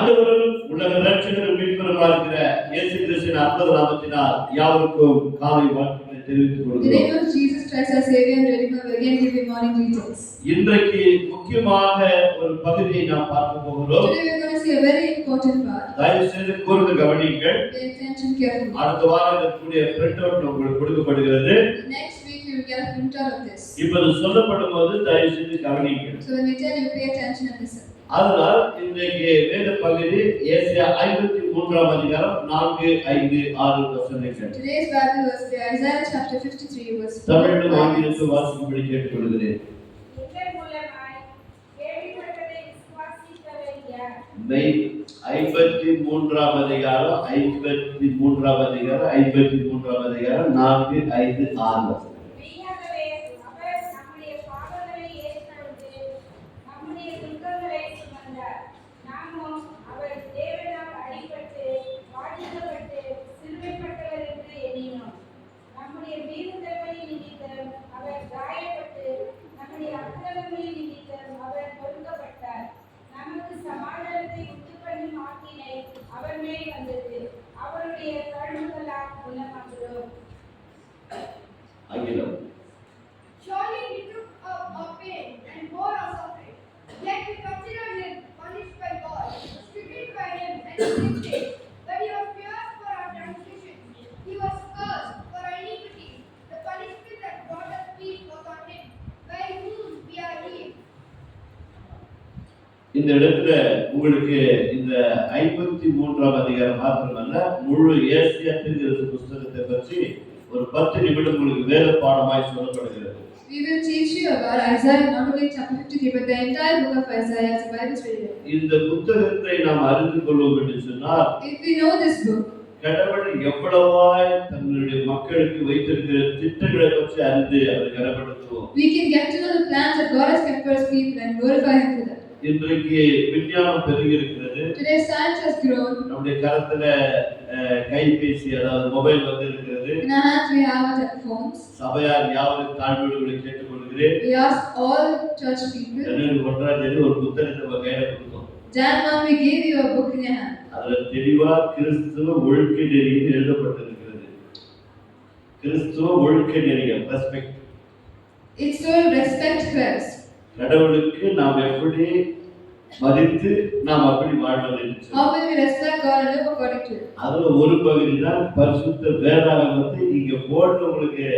ஆண்டவரும் உலக இரட்சகரும் மீட்பருமா இருக்கிற இயேசு கிறிஸ்துவின் அற்புத நாமத்தினால் யாவருக்கும் காலை வாழ்த்துக்களை தெரிவித்துக் In the கொள்கிறோம். name of Jesus Christ, our Savior and Redeemer, we again give you morning greetings. இன்றைக்கு முக்கியமாக ஒரு பகுதியை நாம் பார்க்க போகிறோம். Today we are going to see a very important part. தயவு செய்து கூர்ந்து கவனியுங்கள். Pay attention carefully. அடுத்த வாரம் இதற்குரிய பிரிண்ட் அவுட் உங்களுக்கு கொடுக்கப்படுகிறது. Next week you will get a printout of this. இப்போது சொல்லப்படும் போது தயவு செய்து கவனியுங்கள். So when we tell you, pay attention and listen. அதனால் இன்றைக்கு வேத பகுதி ஏசாயா 53ஆம் அதிகாரம் 4, 5, 6 வசனங்கள். Today's Bible verse is Isaiah chapter 53 verse 4. தமிழிலும் ஆங்கிலத்திலும் வாசிக்கும்படி கேட்டுக்கொள்கிறேன். எங்கள் மூலமாய் கேள்விப்பட்டதை விசுவாசித்தவர் யார்? 53ஆம் அதிகாரம் 53ஆம் அதிகாரம் 4, 5, 6 மெய்யாகவே அவர் நம்முடைய பாவங்களை ஏற்றுக்கொண்டு நம்முடைய துன்பங்களை சுமந்தார். நாமும் அவர் தேவனால் அடிபட்டு வாதிக்கப்பட்டு சிலுவைப்பட்டவர் என்று எண்ணினோம். நம்முடைய மீறுதல்களை நிமித்தம் அவர் காயப்பட்டு நம்முடைய அக்கிரமங்களின் நிமித்தம் அவர் நொறுக்கப்பட்டார். நமக்கு சமாதானத்தை உண்டு பண்ணும் ஆக்கினை அவர் மேல் வந்தது. அவருடைய தழும்புகளால் குணமாகிறோம். ஆங்கிலம். Surely he took up our pain and bore our suffering. Yet we considered him punished by God, stricken by him and afflicted. But he was pierced for our transgressions, he was cursed for our iniquity. The punishment that brought us peace was on him, by whom we are healed. இந்த இடத்துல உங்களுக்கு இந்த 53ஆம் அதிகாரம் மாத்திரமல்ல முழு ஏசாயா தீர்க்கதரிசி புத்தகத்தை பற்றி ஒரு 10 நிமிடம் உங்களுக்கு வேத பாடமாய் சொல்லப்படுகிறது. We will teach you about Isaiah, not only chapter 53 but the entire book of Isaiah as the Bible is written. இந்த புத்தகத்தை நாம் அறிந்து கொள்வோம் என்று சொன்னால் If we know this book, கடவுள் எவ்வளவாய் தன்னுடைய மக்களுக்கு வைத்திருக்கிற திட்டங்களை பற்றி அறிந்து அதை கனப்படுத்துவோம். we can get to know the plans that God has kept for his people and glorify him for that. இன்றைக்கு விஞ்ஞானம் பெருகி இருக்கிறது. Today science has grown. நம்முடைய கரத்துல கைபேசி அதாவது மொபைல் வந்து இருக்கிறது. In our hands we have our phones. சபையார் யாவரும் தாழ்மையோடு கேட்டுக்கொள்கிறேன். We ask all church people. ஜனவரி 1ஆம் தேதி ஒரு புத்தகத்தை நம்ம கையில கொடுத்தோம். January we gave you a book in your hand. அதுல தெளிவா கிறிஸ்துவ ஒழுக்க நெறிகள் எழுதப்பட்டிருக்கிறது. கிறிஸ்துவ ஒழுக்க நெறிகள் respect. It's told respect Christ. கடவுளுக்கு நாம் எப்படி மதித்து நாம் அப்படி வாழ்வது. How will we respect God and live according to it? அதுல ஒரு பகுதி தான் பரிசுத்த வேதாகமத்தை இங்க போடுறவங்களுக்கு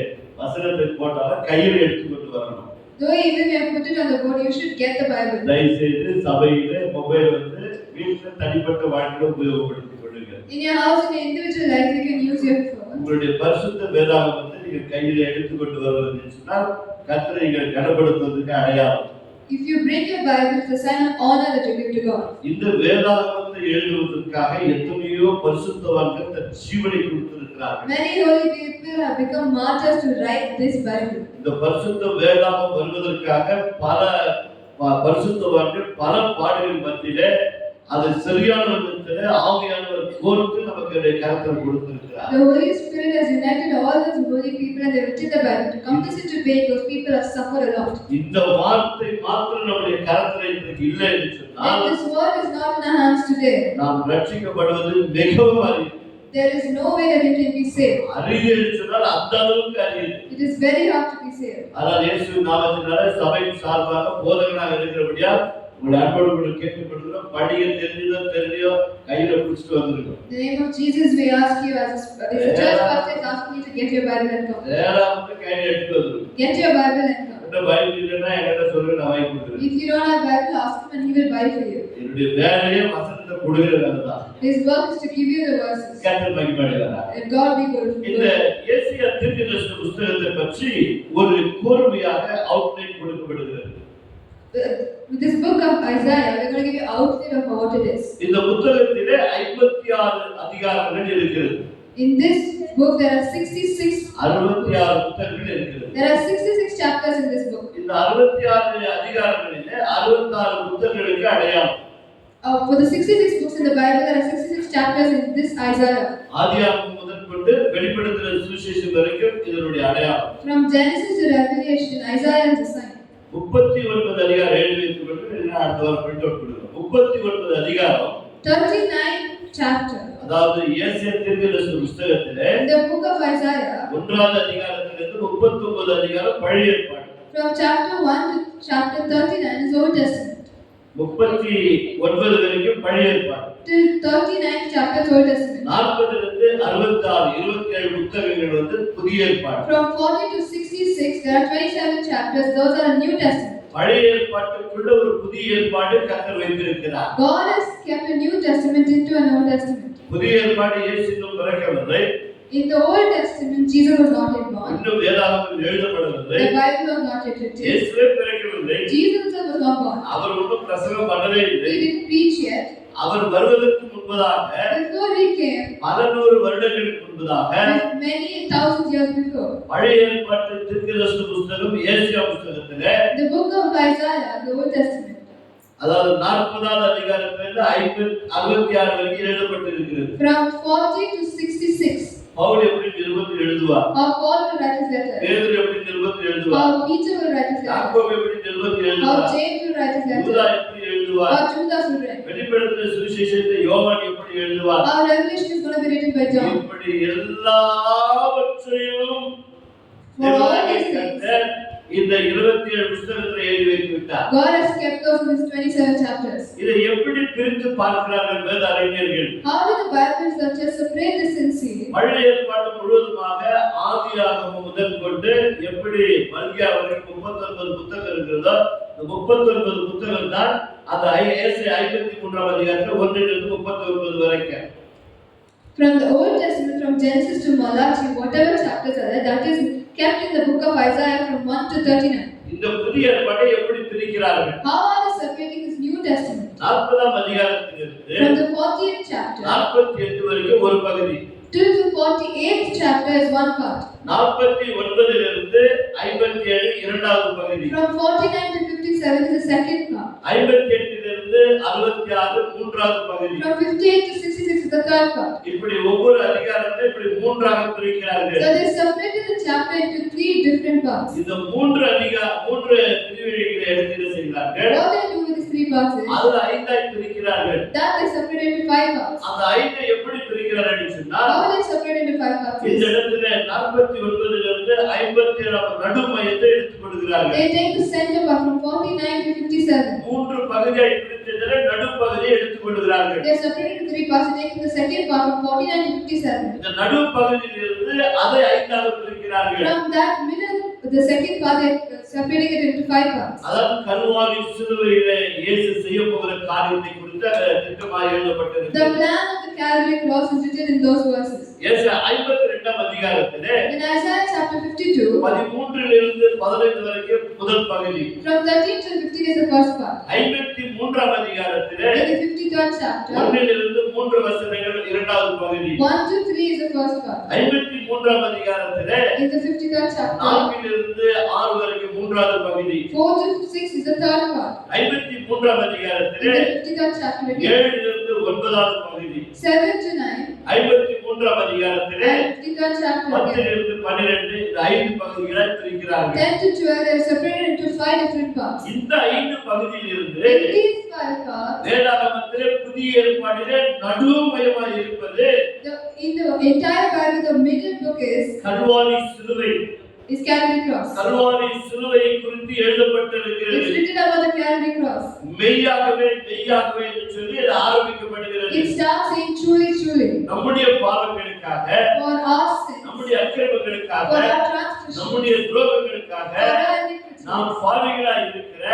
வசனத்தை போட்டாலும் கையில் எடுத்துக்கொண்டு வரணும். Though even we have put it on the board, you should get the Bible. தயவுசெய்து சபையில மொபைல் வந்து வீட்டுல தனிப்பட்ட வாழ்க்கையில உபயோகப்படுத்திக் கொள்ளுங்க. In your house, in your individual life, you can use your phone. உங்களுடைய பரிசுத்த வேதாகமத்தை நீங்க கையில எடுத்துக்கொண்டு வருவது சொன்னால் கர்த்தரை நீங்கள் கனப்படுத்துவதற்கு அடையாளம். If you bring your Bible, it's a sign of honor that you give to God. இந்த வேதாகமத்தை எழுதுவதற்காக எத்தனையோ பரிசுத்தவான்கள் தன் ஜீவனை கொடுத்திருக்கிறார்கள். Many holy people have become martyrs to write this Bible. இந்த பரிசுத்த வேதாகம் வருவதற்காக பல பரிசுத்தவான்கள் பல பாடுகள் மத்தியிலே அது சரியான விதத்திலே ஆவியானவர் கோர்த்து நமக்கு கருத்தை கொடுத்திருக்கிறார். The Holy Spirit has united all those holy people and they have written the Bible. To come this into being, those people have suffered a lot. இந்த வார்த்தை மாத்திரம் நம்முடைய கரத்திலே இன்றைக்கு இல்லை என்று சொன்னால் And this word is not in our hands today. நாம் ரட்சிக்கப்படுவது மிகவும் அரிது. There is no way that you can be saved. அரிது என்று சொன்னால் அந்த அளவுக்கு அரிது. It is very hard to be saved. ஆனால் இயேசுவின் நாமத்தினாலே சபையின் சார்பாக போதகனாக இருக்கிறபடியால் உங்கள் அன்போடு கேட்கப்படுகிறோம். படிய தெரிஞ்சோ கையில பிடிச்சிட்டு வந்துருக்கோம். In the name of Jesus, we ask you as a church pastor is asking you to get your Bible and come. வேறாவது கையில எடுத்து வந்துருக்கோம். Get your Bible and come. இந்த பைபிள் இல்லைன்னா என்கிட்ட சொல்லுங்க, நான் வாங்கி கொடுக்குறேன். If you don't have Bible, ask him and he will buy for you. என்னுடைய வேலையே வசனத்தை கொடுக்கிற வேலை தான். His work is to give you the verses. கர்த்தர் மகிமைப்படுகிறார். And God be glorified. இந்த ஏசாயா தீர்க்கதரிசி புத்தகத்தை பற்றி ஒரு கோர்வையாக அவுட்லைன் கொடுக்கப்படுகிறது. With this book of Isaiah, we are going to give you outline of what it is. இந்த புத்தகத்திலே 56 அதிகாரங்கள் இருக்கிறது. In this book, there are 66 புத்தகங்கள் இருக்கிறது. There are 66 chapters in this book. இந்த 66 அதிகாரங்களிலே 66 புத்தகங்களுக்கு அடையாளம். For the 66 books in the Bible, there are 66 chapters in this Isaiah. ஆதியாகமம் முதற்கொண்டு வெளிப்படுத்தின சுவிசேஷம் வரைக்கும் இதனுடைய அடையாளம். From Genesis to Revelation, Isaiah is a sign. 39 அதிகாரம் 7 வைத்துக்கொண்டு அடுத்த வாரம் பிரிண்ட் அவுட் கொடுக்கிறோம். 39 அதிகாரம் 39th chapter. அதாவது ஏசாயா தீர்க்கதரிசி புத்தகத்திலே In the book of Isaiah, 1வது அதிகாரத்திலிருந்து 39 அதிகாரம் பழைய ஏற்பாடு. from chapter 1 to chapter 39 is Old Testament. 39 வரைக்கும் பழைய ஏற்பாடு. Till 39th chapter is Old Testament. 40 இருந்து 66 27 புத்தகங்கள் வந்து புதிய ஏற்பாடு. From 40 to 66 there are 27 chapters. Those are New Testament. பழைய ஏற்பாட்டுக்குள்ள ஒரு புதிய ஏற்பாடு கர்த்தர் வைத்திருக்கிறார். God has kept a New Testament into an Old Testament. புதிய ஏற்பாடு இயேசு இன்னும் பிறக்கவில்லை. In the Old Testament, Jesus was not yet born. இன்னும் வேதாகமம் எழுதப்படவில்லை. The Bible was not yet written. இயேசுவே பிறக்கவில்லை. Jesus himself was not born. அவர் ஒன்றும் பிரசங்கம் பண்ணவே இல்லை. He didn't preach yet. அவர் வருவதற்கு முன்பதாக Before he came, பல நூறு வருடங்களுக்கு முன்பதாக many thousands years before, பழைய ஏற்பாட்டு தீர்க்கதரிசி புத்தகம் ஏசாயா புத்தகத்திலே the book of Isaiah, the Old Testament, அதாவது 40வது அதிகாரத்திலிருந்து 66 வரைக்கும் எழுதப்பட்டிருக்கிறது. from 40 to 66, பவுல் எப்படி நிருபத்தில் எழுதுவார், how Paul will write his letter, பேதுரு எப்படி நிருபத்தில் எழுதுவார், how Peter will write his letter, யாக்கோபு எப்படி நிருபத்தில் how எழுதுவார், James will write his யூதா letter, எப்படி எழுதுவார், how Judas will write, வெளிப்படுத்தின சுவிசேஷத்தை யோவான் எப்படி எழுதுவார், how Revelation is going to be written by John. இப்படி எல்லாவற்றையும் For all தேவனாகிய these things, கர்த்தர் இந்த 27 புத்தகத்தில் எழுதி வைத்து விட்டார். God has kept those in his 27 chapters. இதை எப்படி பிரித்து பார்க்கிறார்கள் வேத அறிஞர்கள்? How do the Bible searchers separate this and see? பழைய ஏற்பாடு முழுவதுமாக ஆதியாகமம் முதல் கொண்டு எப்படி மல்கியா வரைக்கும் 39 புத்தகம் இருக்கிறதோ இந்த 39 புத்தகம் தான் அந்த ஏசாயா 53ஆம் அதிகாரத்தில் 1 இலிருந்து 39 வரைக்கும். From the Old Testament, from Genesis to Malachi, whatever chapters are there, that is kept in the book of Isaiah from 1 to 39. இந்த புதிய ஏற்பாட்டை எப்படி பிரிக்கிறார்கள்? How are they separating this New Testament? 40ஆம் அதிகாரத்திலிருந்து From the 40th chapter 48 வரைக்கும் ஒரு பகுதி, till the 48th chapter is one part. 49 இலிருந்து 57 இரண்டாவது பகுதி, From 49 to 57 is the second part. 58 இலிருந்து 66 மூன்றாவது பகுதி. From 58 to 66 is the third part. இப்படி ஒவ்வொரு அதிகாரத்தை இப்படி மூன்றாக பிரிக்கிறார்கள். So they separated the chapter into three different parts. இந்த மூன்று பிரிவுகளை எடுத்து என்ன செய்கிறார்கள்? What they do with these three parts is அதுல ஐந்தாய் பிரிக்கிறார்கள். that they separate into five parts. அந்த ஐந்தை எப்படி பிரிக்கிறார்கள் சொன்னா How they separate into five parts இந்த is இடத்துல 49 இலிருந்து 57 நடுமையத்தை எடுத்துக்கொள்கிறார்கள். they take the center part from 49 to 57. மூன்று பகுதியாய் பிரித்ததிலே நடுப்பகுதியை எடுத்துக்கொள்கிறார்கள். They are separated into three parts. They take the second part from 49 to 57. இந்த நடுப்பகுதியிலிருந்து அதை ஐந்தாக பிரிக்கிறார்கள். From that middle, the second part, they are separating it into five parts. அதாவது கல்வாரி சிலுவையிலே இயேசு செய்ய போகிற காரியத்தை குறித்து திட்டமாக எழுதப்பட்டிருக்கிறது. The plan of the Calvary cross is written in those verses. ஏசாயா 52ஆம் அதிகாரத்திலே In Isaiah chapter 52, 13 இலிருந்து 15 வரைக்கும் முதல் பகுதி, from 13 to 15 is the first part. 53ஆம் அதிகாரத்திலே In the 53rd chapter, 1 இலிருந்து 3 வசனங்கள் இரண்டாவது பகுதி, 1 to 3 is the first part. 53ஆம் அதிகாரத்திலே In the 53rd chapter, 4 இலிருந்து 6 வரைக்கும் மூன்றாவது பகுதி, 4 to 6 is the third part. 53ஆம் In அதிகாரத்திலே the 53rd chapter again, 7 இலிருந்து 9வது பகுதி, 7 to 9, 53ஆம் அதிகாரத்திலே and 53rd chapter 10 again, இலிருந்து 12 இந்த 5 பகுதிகளாய் பிரிக்கிறார்கள். 10 to 12 they are separated into 5 different parts. இந்த 5 பகுதியிலிருந்து In these 5 parts, வேதாகமத்திலே புதிய ஏற்பாட்டிலே நடுமையமாய் இருப்பது in the entire Bible, the middle book Kalvari சிலுவை. is Calvary cross. கல்வாரி சிலுவை குறித்து எழுதப்பட்டிருக்கிறது. It's written about the Calvary cross. மெய்யாகவே மெய்யாகவே என்று சொல்லி அது ஆரம்பிக்கப்படுகிறது. It starts saying truly, truly. நம்முடைய பாவங்களுக்காக, For our sins, நம்முடைய அக்கிரமங்களுக்காக, for our transgressions, நம்முடைய துரோகங்களுக்காக for our iniquities, நாம் பாவிகளாய் இருக்கிற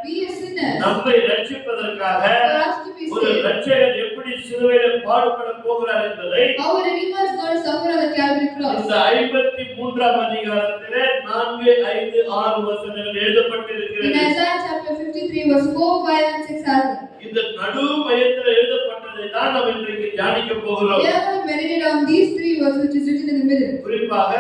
we are sinners. நம்மை ரட்சிப்பதற்காக For us to be ஒரு saved, ரட்சகர் எப்படி சிலுவையில பாடுபட போகிறார் என்பதை our Redeemer is going to suffer on the Calvary cross. இந்த 53ஆம் அதிகாரத்திலே 4, 5, 6 வசனங்கள் In எழுதப்பட்டிருக்கிறது. Isaiah chapter 53, verse 4, 5, and 6 has it. இந்த நடு மையத்தில் எழுதப்பட்டதை தான் நாம் இன்றைக்கு தியானிக்க போகிறோம். We are going to meditate on these three verses which is written in the middle. குறிப்பாக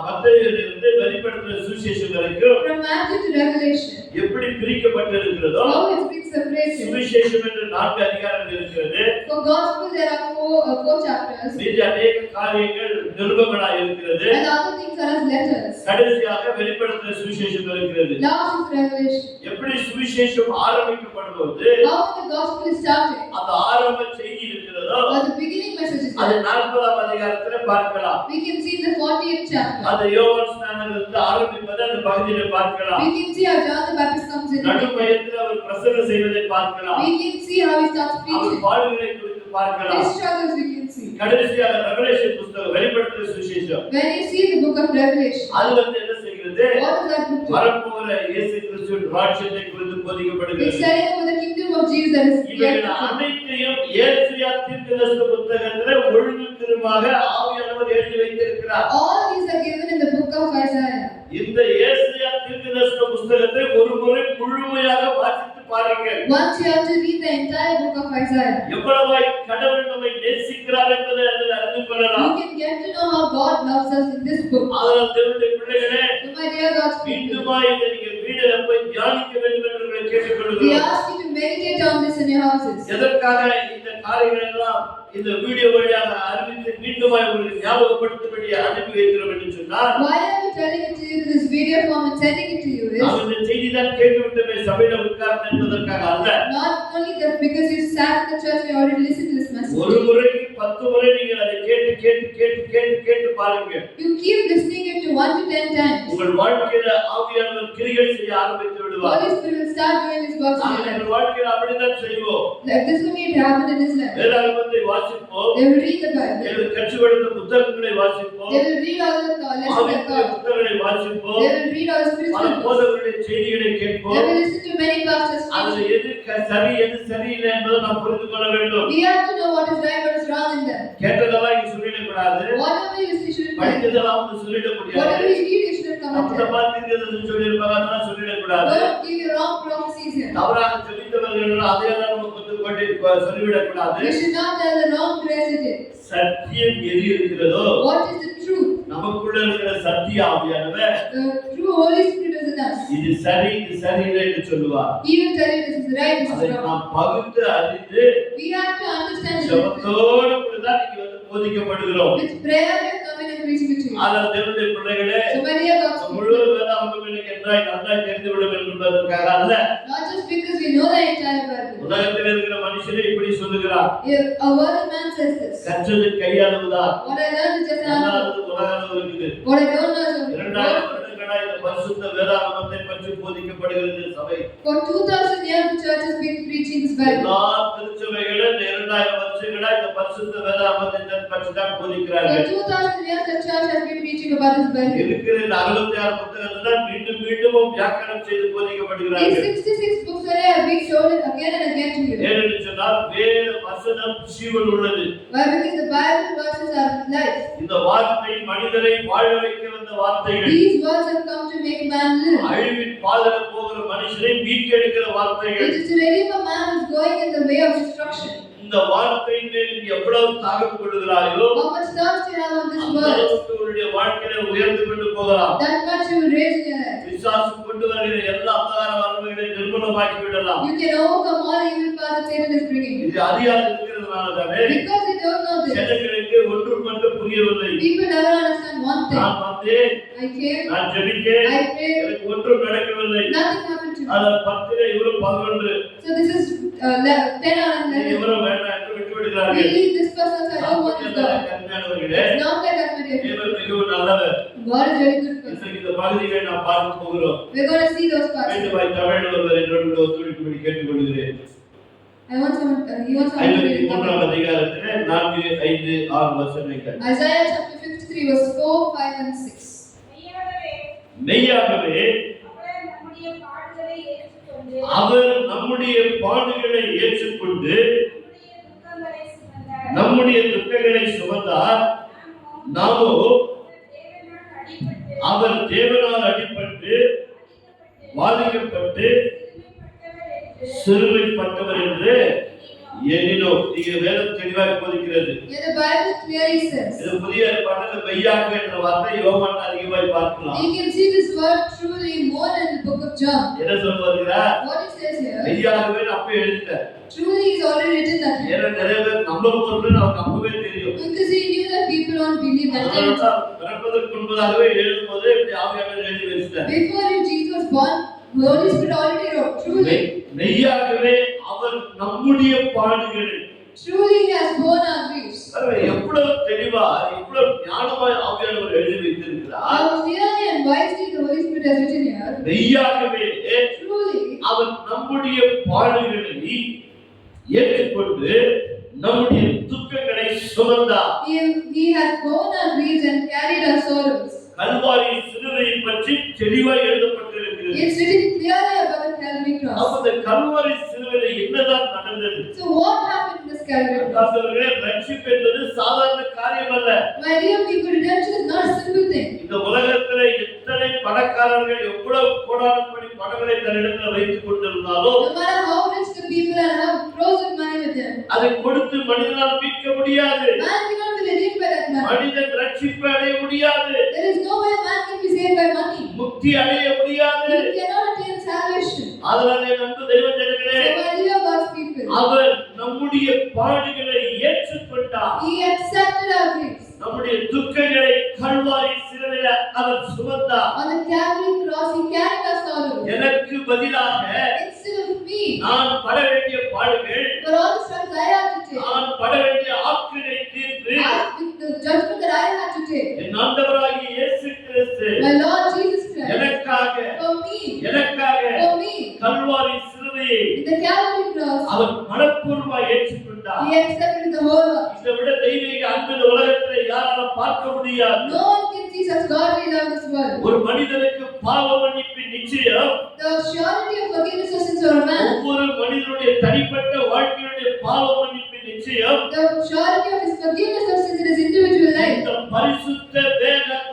மத்தேயுவிலிருந்து வெளிப்படுத்தின சுவிசேஷம் வரைக்கும் From Matthew to Revelation, எப்படி பிரிக்கப்பட்டிருக்கிறதோ how it's been separated. சுவிசேஷம் என்று 4 அதிகாரங்கள் இருக்கிறது. For gospel there are four chapters, மீதி அநேக காரியங்கள் நிருபங்களாய் இருக்கிறது. and the other things are as letters. கடைசியாக வெளிப்படுத்தின சுவிசேஷம் இருக்கிறது. Last is Revelation. எப்படி சுவிசேஷம் ஆரம்பிக்கப்படும் போது How the gospel is started, அந்த ஆரம்ப செய்தி இருக்கிறதோ or the beginning message is அது there. 40ஆம் அதிகாரத்திலே பார்க்கலாம். We can see in the 40th chapter. அது யோவான் ஸ்நானனிலிருந்து ஆரம்பிப்பதை அந்த பகுதியிலே பார்க்கலாம். We can see how John the Baptist comes in. நடுமையத்தில் அவர் பிரசங்கம் செய்வதை பார்க்கலாம். We can see how he starts our preaching. பாடுகளை குறித்து பார்க்கலாம். His struggles we can see. கடைசியாக ரெவலேஷன் புத்தகம் வெளிப்படுத்துகிற சுவிசேஷம் When you see the book of Revelation, அது என்ன செய்கிறது? what does that book do? வரப்போகிற இயேசு கிறிஸ்துவின் ராஜ்யத்தை குறித்து It's போதிக்கப்படுகிறது. telling about the kingdom of Jesus that is yet இவைகள் to come. அனைத்தையும் ஏசாயா தீர்க்கதரிசி புத்தகத்திலே ஒழுங்குமுறையாக ஆவியானவர் எழுதி வைத்திருக்கிறார். All these are given in the book of Isaiah. இந்த ஏசாயா தீர்க்கதரிசி புத்தகத்தை ஒரு முறை முழுமையாக வாசித்து பாருங்கள். Once you have to read the entire book of Isaiah, எவ்வளவாய் கடவுள் நம்மை நேசிக்கிறார் என்பதை அதில் அறிந்து கொள்ளலாம். you can get to know how God loves us in this book. அதனால் தேவனுடைய பிள்ளைகளே, So my dear God's people, மீண்டுமாய் இதை நீங்கள் வீட்டில் போய் தியானிக்க வேண்டும் என்று உங்களை we கேட்டுக்கொள்கிறோம். ask you to meditate on this in your houses. எதற்காக இந்த காரியங்கள் எல்லாம் இந்த வீடியோ வழியாக அறிவித்து மீண்டுமாய் உங்களுக்கு ஞாபகப்படுத்தும்படி அனுப்பி வைக்கிறோம் என்று சொன்னால், Why are we telling it to you in this video form and sending it to you நாம் is இந்த செய்தி தான் கேட்டுவிட்டோமே சபையில உட்கார்ந்து என்பதற்காக அல்ல. not only that because you sat in the church and you already listened to this message. ஒரு முறைக்கு 10 முறை நீங்கள் அதை கேட்டு கேட்டு கேட்டு கேட்டு கேட்டு பாருங்க. You keep listening it to 1 to 10 times. உங்கள் வாழ்க்கையில ஆவியானவர் கிரியை செய்ய ஆரம்பித்து விடுவார். Holy Spirit will start doing His works in your life. எங்கள் வாழ்க்கையில அப்படிதான் செய்வோம். Like this will need to happen in His life. வேதாகமத்தை வாசிப்போம். They will read the Bible. எங்கள் கற்றுக்கொடுத்த புத்தகங்களை வாசிப்போம். They will read all the lessons of ஆவிக்குரிய God. புத்தகங்களை வாசிப்போம். They will read all the spiritual பல books. போதகர்களுடைய செய்திகளை They கேட்போம். will listen to many pastors' அதுல teaching. எது சரி எது சரியில்லை என்பதை நாம் புரிந்து கொள்ள வேண்டும். We have to know what is right, what is wrong in them. கேட்டதெல்லாம் இங்க சொல்லிடக்கூடாது. Whatever you see shouldn't be. படித்ததெல்லாம் வந்து சொல்லிட Whatever முடியாது. you read, you shouldn't come and அந்த tell. மாதிரி சொல்லியிருப்பாங்க அதெல்லாம் சொல்லிடக்கூடாது. Don't give your wrong prophecies here. தவறாக ஜெபித்தவர்கள் அதையெல்லாம் நம்ம கொண்டு சொல்லிவிடக்கூடாது. You should not tell the wrong prayer today. சத்தியம் எது இருக்கிறதோ What is the truth? நமக்குள்ள இருக்கிற சத்திய ஆவியானவர் The true Holy Spirit is in us. இது சரி இது சரியில்லை என்று சொல்லுவார். He will tell you this is right, this அதை is wrong. நாம் பகுத்து அறிந்து We have to understand it. ஜெபத்தோடு கூட தான் நீங்க வந்து போதிக்கப்படுகிறோம். With prayer we are coming and preaching it to you. ஆனால் தேவனுடைய பிள்ளைகளே, So my dear God's முழு people, வேதாகமம் எனக்கு நன்றாய் தெரிந்துவிடும் என்பதற்காக அல்ல. not just because we know the entire Bible. உலகத்தில் இருக்கிற மனுஷனே இப்படி சொல்லுகிறார். If a worldly man says this, கற்றது கையாளுவதுதான். what I learned is just an அல்லாதது உலக அளவு இருக்குது. what I don't know is a 2000 வருடங்களாய் இந்த பரிசுத்த வேதாகமத்தை பற்றி போதிக்கப்படுகிறது சபை. For 2000 years the church has been preaching this Bible. எல்லா திருச்சபைகளும் இந்த 2000 வருஷங்களாய் இந்த பரிசுத்த வேதாகமத்தை பற்றி தான் For போதிக்கிறார்கள். 2000 years the church has been preaching about this Bible. இருக்கிற இந்த 66 புத்தகங்கள் தான் மீண்டும் மீண்டும் வியாக்கியானம் செய்து These போதிக்கப்படுகிறார்கள். 66 books that have been shown again and again to you. ஏனென்று சொன்னால் வேத வசனம் ஜீவன் உள்ளது. Why? Because the Bible verses are life. இந்த வார்த்தை மனிதரை வாழ வைக்க வந்த வார்த்தைகள். These words have come to make man live. அழிவின் பாதையில போகிற மனுஷனை மீட்டெடுக்கிற வார்த்தைகள். It is to redeem a man who is going in the way of destruction. இந்த வார்த்தையின் மேல் நீ எவ்வளவு தாகம் கொள்ளுகிறாயோ How much thirst you have on this அந்த word, அளவுக்கு உன்னுடைய வாழ்க்கையில உயர்ந்து கொண்டு போகலாம். that much you will raise in your life. விசுவாசம் கொண்டு வருகிற எல்லா அந்தகார வல்லமைகளை நிர்மூலமாக்கி விடலாம். You can overcome all evil powers that Satan is bringing. இது அறியாது இருக்கிறதுனால தானே Because they don't know this. ஜனங்களுக்கு ஒன்றும் மட்டும் புரியவில்லை. People never understand one thing. நான் வந்தேன், I came, நான் ஜெபித்தேன், I prayed, எனக்கு ஒன்றும் நடக்கவில்லை. nothing happened to me. அதில் 10 இவரும் 11 So this is 10 or 11. இவரும் வேண்டாம் என்று விட்டு We விடுகிறார்கள். leave this person, so I don't want this God. கருமையானவர்களே, It's not like that, my dear. தேவன் மிகவும் நல்லவர். God is very good person. இன்றைக்கு இந்த பகுதிகளை நாம் பார்க்க போகிறோம். We're going to see those parts. வேண்டுமாய் தமிழ் ஒருவர் என்னோடு கூட ஒத்துழைக்கும்படி கேட்டுக்கொள்கிறேன். I want someone, he wants someone to read 53ஆம் it. அதிகாரத்திலே 4, 5, 6 வசனங்கள். Isaiah chapter 53 verses 4, 5 and 6. மெய்யாகவே மெய்யாகவே அவர் நம்முடைய பாடுகளை ஏற்றுக்கொண்டு அவர் நம்முடைய பாடுகளை ஏற்றுக்கொண்டு நம்முடைய துக்கங்களை சுமந்தார். நம்முடைய துக்கங்களை சுமந்தார். நாமோ தேவனால் அடிபட்டு அவர் தேவனால் அடிபட்டு பாதிக்கப்பட்டு சிறுமைப்பட்டவர் என்று எண்ணினோம். இங்கே வேதம் தெளிவாக போதிக்கிறது. Here the Bible clearly says. இது புதிய ஏற்பாட்டில் மெய்யாகவே என்ற வார்த்தை யோவான் அதிகமாய் பார்க்கலாம். You can see this word truly more in the book of John. என்ன சொல்ல வருகிறார்? What it says here, மெய்யாகவே அப்பவே எழுதிட்டார். truly is already written that. ஏன்னா நிறைய பேர் நம்ப போறதுன்னு அவருக்கு அப்பவே தெரியும். Because he knew that people don't believe that. அதனால பிறப்பதற்கு முன்பதாகவே எழுதும்போது இப்படி ஆவியானவர் எழுதி வச்சிட்டார். Before Jesus was born, the Holy Spirit already wrote. Truly, மெய்யாகவே அவர் நம்முடைய பாடுகளை Truly he has borne our griefs. எவ்வளவு தெளிவா எவ்வளவு ஞானமாய் ஆவியானவர் எழுதி வைத்திருக்கிறார். How clearly and wisely the Holy Spirit has written here. மெய்யாகவே Truly அவர் நம்முடைய பாடுகளை ஏற்றுக்கொண்டு நம்முடைய துக்கங்களை சுமந்தார். he has borne our griefs and carried our sorrows. Kalvari சிலுவையை பற்றி தெளிவாய் எழுதப்பட்டிருக்கிறது. It's written clearly about the Calvary cross. அந்த கல்வாரி சிலுவையில் என்னதான் நடந்தது? So what happened in this Calvary cross? ஆண்டவரே, ரட்சிப்பு என்பது சாதாரண காரியம் அல்ல. My dear people, redemption is not a simple thing. இந்த உலகத்திலே எத்தனை பணக்காரர்கள் எவ்வளவு கோடானபடி பணங்களை தன்னிடத்தில் வைத்துக் கொண்டிருந்தாலும் No matter how rich the people and how crores of money with them, அதை கொடுத்து மனிதனால் மீட்க முடியாது. man cannot be redeemed by that man. மனிதன் ரட்சிப்பு அடைய முடியாது. There is no way man can be saved by money. முக்தி அடைய முடியாது. He cannot attain salvation. அதனாலே நண்பு தெய்வ ஜனங்களே, So my dear God's people, அவர் நம்முடைய பாடுகளை ஏற்றுக்கொண்டார். he accepted our griefs. நம்முடைய துக்கங்களை கல்வாரி சிலுவையில அவர் சுமந்தார். On the Calvary cross, he carried our sorrows. எனக்கு பதிலாக Instead of me, நான் பட வேண்டிய பாடுகள், for all the struggles I had to take, நான் பட வேண்டிய ஆக்கினை தீர்த்து with the judgment that I had to take, என் ஆண்டவராகிய இயேசு கிறிஸ்து my Lord Jesus Christ, எனக்காக for me, கல்வாரி சிலுவையை in the Calvary cross, அவர் மனப்பூர்வமாய் ஏற்றுக்கொண்டார். he accepted the whole lot. இதை விட தெய்வீக அன்பு இந்த உலகத்தில் யாராலும் பார்க்க முடியாது. No one can see such godly love in this world. ஒரு மனிதனுக்கு பாவ மன்னிப்பின் நிச்சயம் The surety of forgiveness of sins for a man, ஒவ்வொரு மனிதனுடைய தனிப்பட்ட வாழ்க்கையுடைய பாவ மன்னிப்பின் நிச்சயம் the surety of his forgiveness of sins in his individual life. இந்த பரிசுத்த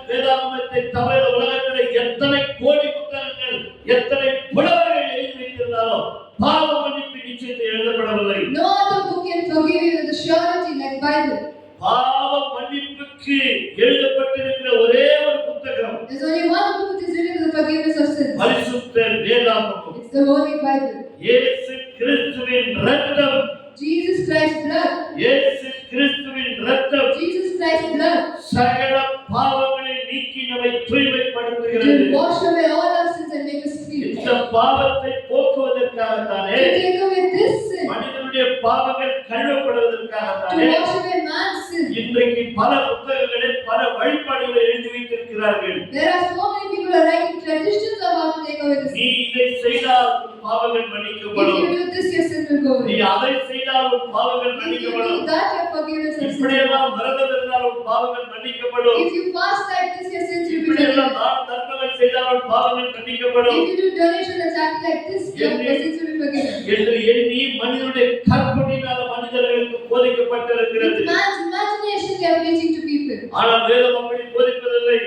வேதாகமத்தை தவிர உலகத்தில் எத்தனை கோடி புத்தகங்கள் எத்தனை புலவர்கள் எழுதி வைத்திருந்தாலும் பாவ மன்னிப்பின் நிச்சயத்தை எழுதப்படவில்லை. No other book can forgive you with the surety like Bible. பாவ மன்னிப்புக்கு எழுதப்பட்டிருக்கிற ஒரே ஒரு புத்தகம் There's only one book which is written for the forgiveness of sins. பரிசுத்த வேதாகமம். It's the Holy Bible. இயேசு கிறிஸ்துவின் இரத்தம், Jesus Christ's blood. இயேசு கிறிஸ்துவின் இரத்தம் Jesus Christ's blood. சகல பாவங்களை நீக்கி நம்மை தூய்மைப்படுத்துகிறது. To wash away all our sins and make us free. இந்த பாவத்தை போக்குவதற்காகத்தானே, To take away this sin. மனிதனுடைய பாவங்கள் To கழுவப்படுவதற்காகத்தானே wash away man's sin. இன்றைக்கு பல புத்தகங்களில் பல வழிபாடுகளை எழுதி வைத்திருக்கிறார்கள். There are so many people who are writing traditions of how to take away the நீ sin. இதை செய்தால் உன் பாவங்கள் If மன்னிக்கப்படும், you do this, your sin will go நீ away. அதை செய்தால் உன் பாவங்கள் If you மன்னிக்கப்படும், do that, your forgiveness of sins. இப்படியெல்லாம் விரதம் இருந்தால் உன் பாவங்கள் மன்னிக்கப்படும், If you fast like this, your sins will be இப்படியெல்லாம் forgiven. தான தர்மங்கள் செய்தால் உன் பாவங்கள் மன்னிக்கப்படும் If you do donation and charity like this, your sins will be forgiven. என்று எண்ணி மனிதனுடைய கற்பனையினால மனிதர்களுக்கு போதிக்கப்பட்டிருக்கிறது. With man's imagination, they are preaching to people. ஆனால் வேதம் அப்படி போதிப்பதில்லை.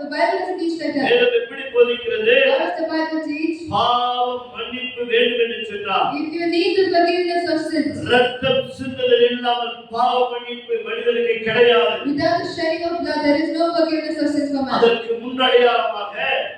The Bible doesn't teach like that. வேதம் எப்படி போதிக்கிறது? What does the Bible teach? பாவம் மன்னிப்பு வேண்டும் என்று சொன்னார். If you need the forgiveness of sins, ரத்தம் சிந்துதல் இல்லாமல் பாவ மன்னிப்பு மனிதனுக்கு கிடையாது. without the shedding of blood, there is no forgiveness of sins for man. அதற்கு முன்னடையாளமாக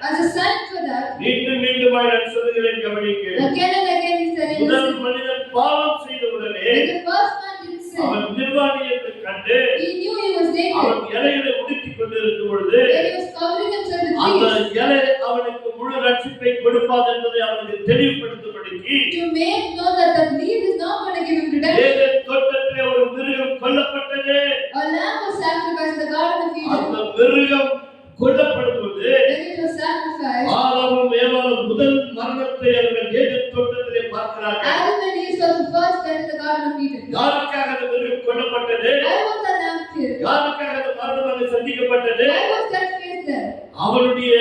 As a sign for that, மீண்டும் மீண்டுமாய் நான் சொல்லுகிறேன், கவனிக்க. again and again he's telling முதல் us, மனிதன் பாவம் செய்த உடனே when the first man did sin, அவன் நிர்வாணி என்று கண்டு he knew he was naked. அவன் இலைகளை உடுத்திக் கொண்டிருக்கும் பொழுது When he was covering himself with அந்த leaves, இலை அவனுக்கு முழு ரட்சிப்பை கொடுப்பாது என்பதை அவனுக்கு தெளிவுபடுத்தும்படிக்கு to make known that that leaf is not going to give him redemption. Eden தோட்டத்திலே ஒரு மிருகம் கொல்லப்பட்டது. A lamb was sacrificed in the Garden of அந்த Eden. மிருகம் கொல்லப்படும் போது When it was sacrificed, ஆதாமும் ஏவாளும் முதல் மரணத்தை அவர்கள் ஏதேன் தோட்டத்திலே பார்க்கிறார்கள். Adam and Eve saw the first death in the Garden of Eden. யாருக்காக அந்த மிருகம் கொல்லப்பட்டது? Why was the lamb killed? யாருக்காக அந்த மரணம் அங்கு சந்திக்கப்பட்டது? Why was that faced there? அவனுடைய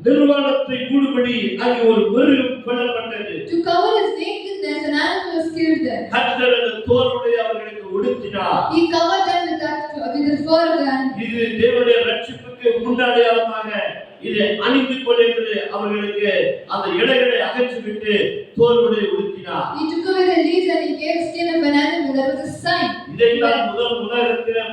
நிர்வாணத்தை மூடுபடி அங்கே ஒரு மிருகம் கொல்லப்பட்டது. To cover his nakedness, an animal was killed there. கர்த்தர் அந்த தோலுடைய அவர்களுக்கு உடுத்தினார். He covered them with the fur of the animal. இது தேவனுடைய ரட்சிப்புக்கு முன்னடையாளமாக இதை அணிந்து கொள் என்று அவர்களுக்கு அந்த இலைகளை அகற்றிவிட்டு தோலுடைய உடுத்தினார். He took away the leaves and he gave skin of an animal. That was a sign. இதைத்தான்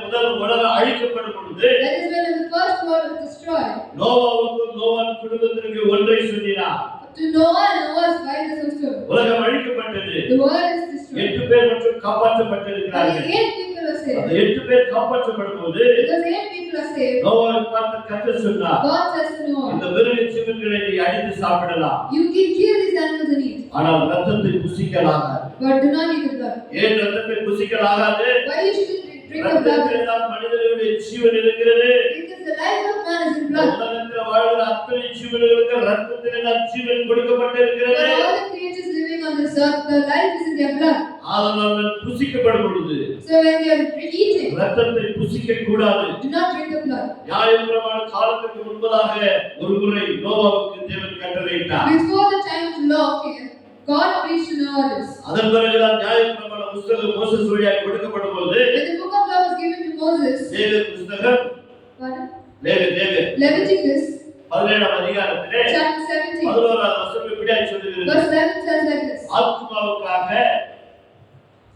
முதல் உலகம் அழிக்கப்படும் பொழுது That is when the first world was destroyed. நோவாவுக்கும் நோவான் குடும்பத்திற்கு ஒன்றை சொன்னார். To Noah and Noah's wife this was told. உலகம் அழிக்கப்பட்டது. The world is destroyed. 8 பேர் மட்டும் காப்பாற்றப்பட்டிருக்கிறார்கள். Only 8 people were அந்த saved. 8 பேர் காப்பாற்றப்படும் போது Because 8 people are saved, நோவாவை பார்த்து கர்த்தர் சொன்னார், God says to Noah, இந்த மிருக ஜீவன்களை நீ அடித்து சாப்பிடலாம், you can kill these animals and eat, ஆனால் ரத்தத்தை புசிக்கலாகாது. but do not eat the blood. ஏன் ரத்தத்தை புசிக்கலாகாது? Why you shouldn't drink the blood? ரத்தத்தில் தான் மனிதனுடைய ஜீவன் இருக்கிறது. Because the life of man is in blood. உலகத்தில் வாழ்கிற அத்தனை ஜீவன்களுக்கு ரத்தத்திலே தான் ஜீவன் For கொடுக்கப்பட்டிருக்கிறது. all the creatures living on this earth, the life is in their blood. அதனால் புசிக்கப்படும் பொழுது So when they are eating, ரத்தத்தை புசிக்க கூடாது. do not drink the blood. நியாயப்பிரமாண காலத்துக்கு முன்பதாக ஒரு முறை நோவாவுக்கு தேவன் கட்டளையிட்டார். Before the time of the law came, God preached to Noah this. அதன் பிறகுதான் நியாயப்பிரமாண புத்தகம் மோசேஸ் வழியாக கொடுக்கப்படும் போது When the book of law was given to Moses, லேவியர் புத்தகம் pardon? லேவியர் Leviticus 17ஆம் அதிகாரத்திலே chapter 17, 11ஆம் வசனம் இப்படியாய் சொல்லுகிறது. verse 11 says like this. ஆத்துமாவுக்காக,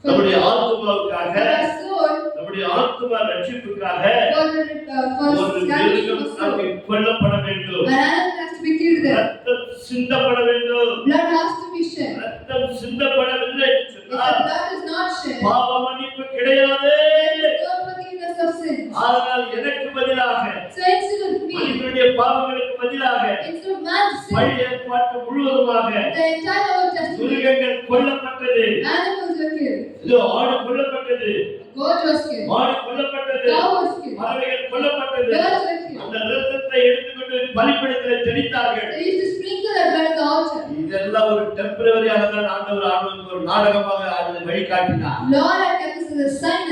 நம்முடைய ஆத்துமாவுக்காக, For our soul, நம்முடைய ஆத்துமா ரட்சிப்புக்காக for ஒரு salvation மிருகம் of soul, அங்கே கொல்லப்பட வேண்டும். an animal has to be killed there. ரத்தம் சிந்தப்பட வேண்டும். Blood has to be shed. ரத்தம் சிந்தப்படவில்லை என்று If the சொன்னால் blood is not shed, பாவ மன்னிப்பு கிடையாது. there is no forgiveness of sins. ஆனால் எனக்கு பதிலாக, So instead of me, மனிதனுடைய பாவங்களுக்கு பதிலாக, instead of man's sin, பழைய ஏற்பாட்டு முழுவதுமாக the entire Old Testament, மிருகங்கள் கொல்லப்பட்டது. animals were killed. இதோ ஆடு கொல்லப்பட்டது, God was killed. மாடு கொல்லப்பட்டது, Cow was killed. பறவைகள் கொல்லப்பட்டது. Birds were killed. அந்த இரத்தத்தை எடுத்துக்கொண்டு பலிபீடத்தில் தெளித்தார்கள். They used to sprinkle that blood at the altar. இதெல்லாம் ஒரு டெம்பரரியாக தான் ஆண்டவர் ஆண்டவருக்கு ஒரு நாடகமாக அதை வழிகாட்டினார். Lord had kept this as a sign,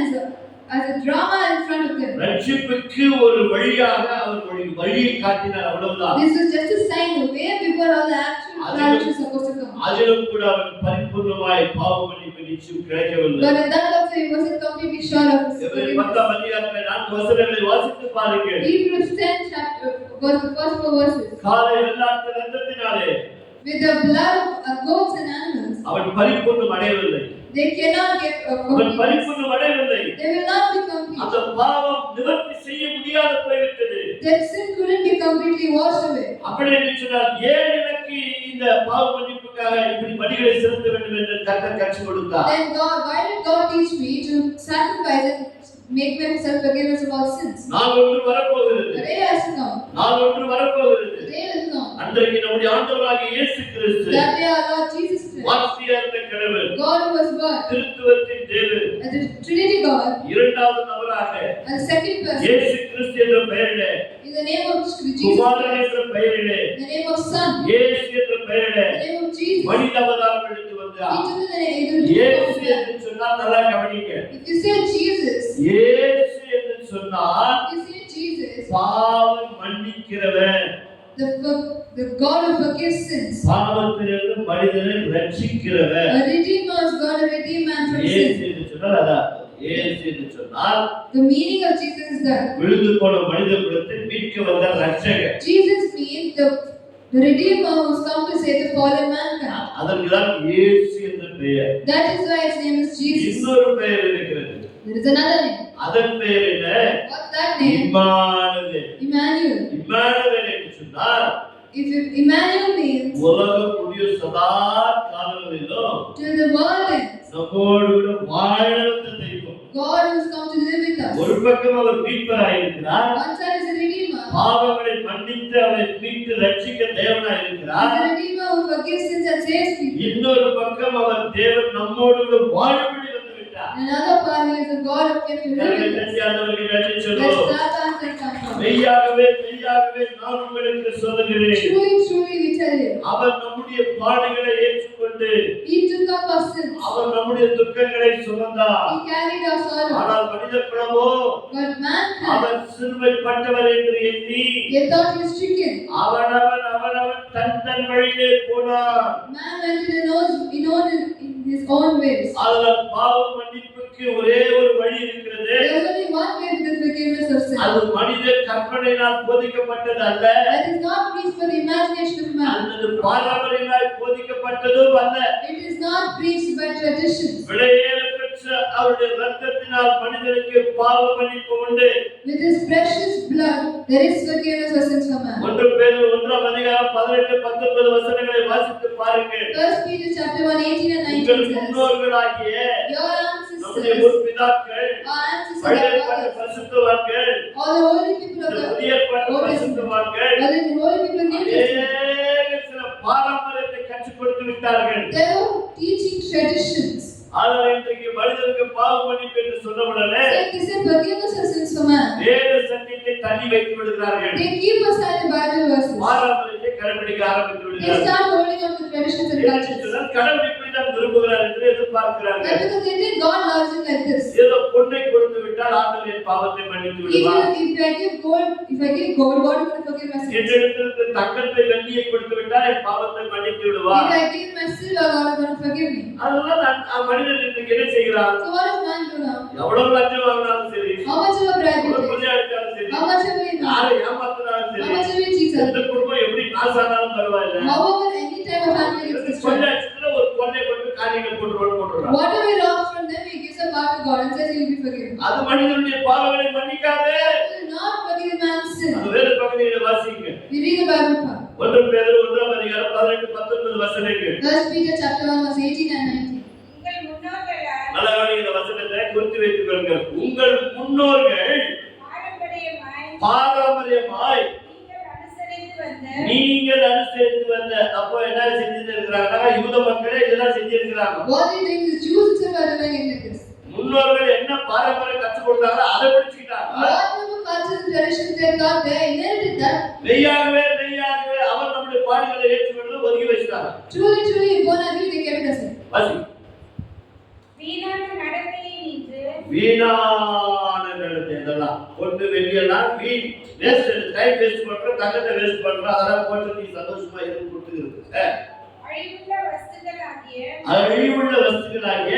as a drama in front of them. ரட்சிப்புக்கு ஒரு வழியாக அவர் வழியை காட்டினார், அவ்வளவுதான். This was just a sign, the way before all the actual salvation is supposed to come. அதிலும் கூட அவர் பரிபூர்ணமாய் பாவ மன்னிப்பு நிச்சயம் கிடைக்கவில்லை. But in that also he wasn't completely sure of his எபிரேயர் forgiveness. 10ஆம் அதிகாரத்திலே 4 வசனங்களை வாசித்து பாருங்கள். Hebrews 10 chapter, verse, the first 4 verses. காலை வெள்ளாட்டு ரத்தத்தினாலே With the blood of goats and animals, அவன் பரிபூர்ணம் அடையவில்லை. they cannot get அவன் forgiveness. பரிபூர்ணம் அடையவில்லை. They will not be complete. அந்த பாவம் நிவர்த்தி செய்ய முடியாது போய்விட்டது. That sin couldn't be completely washed away. அப்படி என்று சொன்னால் ஏன் எனக்கு இந்த பாவ மன்னிப்புக்காக இப்படி பலிகளை செலுத்த வேண்டும் என்று கர்த்தர் கற்றுக் கொடுத்தார். Then God, why did God teach me to sacrifice and make myself forgiveness of all sins? நாள் ஒன்று வரப்போகிறது. The day has to come. நாள் ஒன்று வரப்போகிறது. The day will come. அன்றைக்கு நம்முடைய ஆண்டவராகிய இயேசு கிறிஸ்து That day our Lord Jesus Christ, வார்த்தையாக இருந்த கடவுள், God who was God, திருத்துவத்தின் தேவன், as the Trinity God, இரண்டாவது நபராக as the second person, இயேசு கிறிஸ்து என்ற பெயரிலே, in the name of Jesus Kumaran Christ, என்ற பெயரிலே, in the name of Son, இயேசு என்ற பெயரிலே in the name of Jesus, மனித அவதாரம் எடுத்து வந்தார். he took the name இயேசு of என்று சொன்னால் நல்லா கவனிங்க. If you say Jesus, இயேசு என்று சொன்னால் if you say Jesus, பாவம் மன்னிக்கிறவன், the God who forgives sins, பாவத்திலிருந்து மனிதனை ரட்சிக்கிறவன். a redeemer is God to redeem man from இயேசு sin. என்று சொன்னால் அதான். இயேசு என்று சொன்னால் The meaning of Jesus is that விழுந்து போன மனித குலத்தை மீட்க வந்த ரட்சகர். Jesus means the redeemer who's come to save the fallen mankind. அதற்குதான் இயேசு என்ற பெயர். That is why his name is Jesus. இன்னொரு பெயர் இருக்கிறது. There is another name. அதன் பெயர் என்ன? What's that name? Emmanuel. Emmanuel. Emmanuel என்று சொன்னால் Emmanuel means உலகம் முடிய சதா காலங்களிலும் till the world ends, நம்மோடு கூட வாழ வந்த தெய்வம். God who's come to live with us. ஒரு பக்கம் அவர் மீட்பராய் இருக்கிறார். One side is a redeemer. பாவங்களை மன்னித்து அவரை மீட்டு ரட்சிக்க தேவனாய் இருக்கிறார். He's a redeemer who forgives sins and saves people. இன்னொரு பக்கம் அவர் தேவன் நம்மோடு கூட வாழும்படி வந்து விட்டார். Another part, he is a God who came to live with us. ஆண்டவருக்கு நன்றி Let's சொல்லுவோம். start answering that. மெய்யாகவே மெய்யாகவே நான் உங்களுக்கு சொல்லுகிறேன், Truly, truly we tell you, அவர் நம்முடைய பாடுகளை ஏற்றுக்கொண்டு he took up our sins. அவர் நம்முடைய துக்கங்களை சுமந்தார். He carried our sorrow. ஆனால் மனித குலமோ But mankind, அவர் சிறுமைப்பட்டவர் என்று எண்ணி they thought he was stricken. அவனவன் தன் வழியிலே போனார். Man went in his own ways. அதனால் பாவ மன்னிப்புக்கு ஒரே ஒரு வழி இருக்கிறது. There was only one way to the forgiveness of sin. அது மனித கற்பனையினால் போதிக்கப்பட்டது அல்ல, That is not preached for the imagination of man. அல்லது பாரம்பரியமாய் போதிக்கப்பட்டதும் அல்ல. It is not preached by tradition. விலையேற பெற்ற அவருடைய இரத்தத்தினால் மனிதனுக்கு பாவ மன்னிப்பு உண்டு. With his precious blood, there is forgiveness of sins for man. 1 பேதுரு 1 அதிகாரம் 18 19 வசனங்களை வாசித்து பாருங்கள். 1 Peter chapter 1, 18 and 19 உங்கள் says, முன்னோர்களாகிய your நம்முடைய ancestors, முற்பிதாக்கள், our ancestors, பழைய our ஏற்பாட்டு fathers, பரிசுத்தவான்கள், all the holy people of இந்த the புதிய ஏற்பாட்டு Old Testament, பரிசுத்தவான்கள் all the holy people of New Testament, அநேக சில பாரம்பரியத்தை கற்றுக் கொடுத்து விட்டார்கள். they were teaching traditions. ஆனால் இன்றைக்கு மனிதனுக்கு பாவ மன்னிப்பு என்று சொன்னவுடனே So they say forgiveness of sins for man. வேத சத்தியத்தை தள்ளி வைத்து விடுகிறார்கள். They keep aside the Bible verses. பாரம்பரியத்தை கடைபிடிக்க ஆரம்பித்து They விடுகிறார்கள். start holding on to traditions and cultures. ஏனென்றால் கடவுள் இப்படிதான் விரும்புகிறார் என்று எதிர்பார்க்கிறார்கள். And because they think God loves it like this. ஏதோ பொன்னை கொடுத்து விட்டால் ஆண்டவர் என் பாவத்தை மன்னித்து விடுவார். If I give gold, God is going to forgive my sins. என்னிடத்திலிருந்து தங்கத்தை வெள்ளியை கொடுத்து விட்டால் என் பாவத்தை மன்னித்து விடுவார். If I give my silver, God is going to forgive me. அதனால மனிதன் இன்றைக்கு என்ன செய்கிறான்? So what does man do now? எவ்வளவு லட்சம் வாங்கினாலும் சரி, How much of a bribe we எவ்வளவு take? கொள்ளையா எடுத்தாலும் சரி, How much of we do? யாரை ஏமாத்தினாலும் How சரி, much of we cheat us? எந்த குடும்பம் எப்படி நாசானாலும் பரவாயில்லை. However, any time a family gets destroyed, கொள்ளையடிச்சதுல ஒரு கொள்ளையை கொண்டு காரியங்களை போட்டுறான். whatever we rob from them, he gives it back to God and says he will be forgiven. அது மனிதனுடைய பாவங்களை மன்னிக்காதே. He will not forgive man's sin. அந்த வேத பகுதியை வாசிங்க. We read the Bible part. 1 பேதுரு 1 அதிகாரம் 18 19 வசனங்கள். 1 Peter chapter 1 verse 18 and 19. உங்கள் முன்னோர்களால் நல்லா கவனிங்க, வசனத்தை குறித்து வைத்துக் கொள்ளுங்கள். உங்கள் முன்னோர்கள் பாரம்பரியமாய் நீங்கள் அனுசரித்து வந்த அப்போ என்ன செஞ்சுட்டு இருக்கிறாங்கன்னா யூத மக்களே இதெல்லாம் செஞ்சிருக்கிறாங்க. What do you think the Jews itself are doing it like this? முன்னோர்கள் என்ன பாரம்பரியம் கற்றுக் கொடுத்தாங்களோ அதை படிச்சுக்கிட்டாங்க. Whatever cultures and traditions they got, they inherited that. மெய்யாகவே அவர் நம்முடைய பாடுகளை ஏற்றுக்கொண்டு ஒதுக்கி வச்சிட்டாங்க. Truly, truly, born again, they kept it aside. வாசி. வீணான நடத்தையை நின்று வீணான நடத்தை இதெல்லாம் பொண்ணு வெள்ளியெல்லாம் வீண் வேஸ்ட், டைம் வேஸ்ட் பண்ற, தங்கத்தை வேஸ்ட் பண்ற, அதெல்லாம் போட்டு நீ சந்தோஷமா இருந்து கொடுத்துக்கிறது. அழிவுள்ள வஸ்துக்களாகிய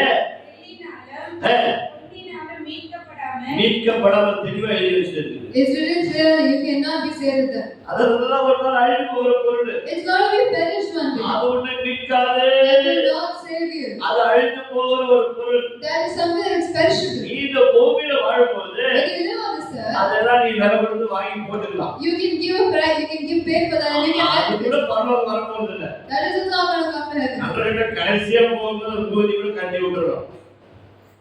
மீட்கப்படாமல் தெளிவா எழுதி வச்சிருக்கு. It's written clearly, you cannot be saved with that. அதெல்லாம் ஒரு நாள் அழிவு போகிற பொருள். It's going to be perished one day. அது உன்னை மீட்காதே. That will not save you. அது அழிந்து போகிற ஒரு பொருள். That is something that's perishable. நீ இந்த பூமியில வாழும்போது When you live on this earth, அதெல்லாம் நீ விலை கொடுத்து வாங்கி போட்டுக்கலாம். you can give a price, you can give pay for that, and you can அது have கூட it. பரலோகம் வரப்போறது இல்லை. That is not going to come to heaven. அன்றைய கடைசியா போகும்போது பூதி கூட கட்டி விட்டுறோம்.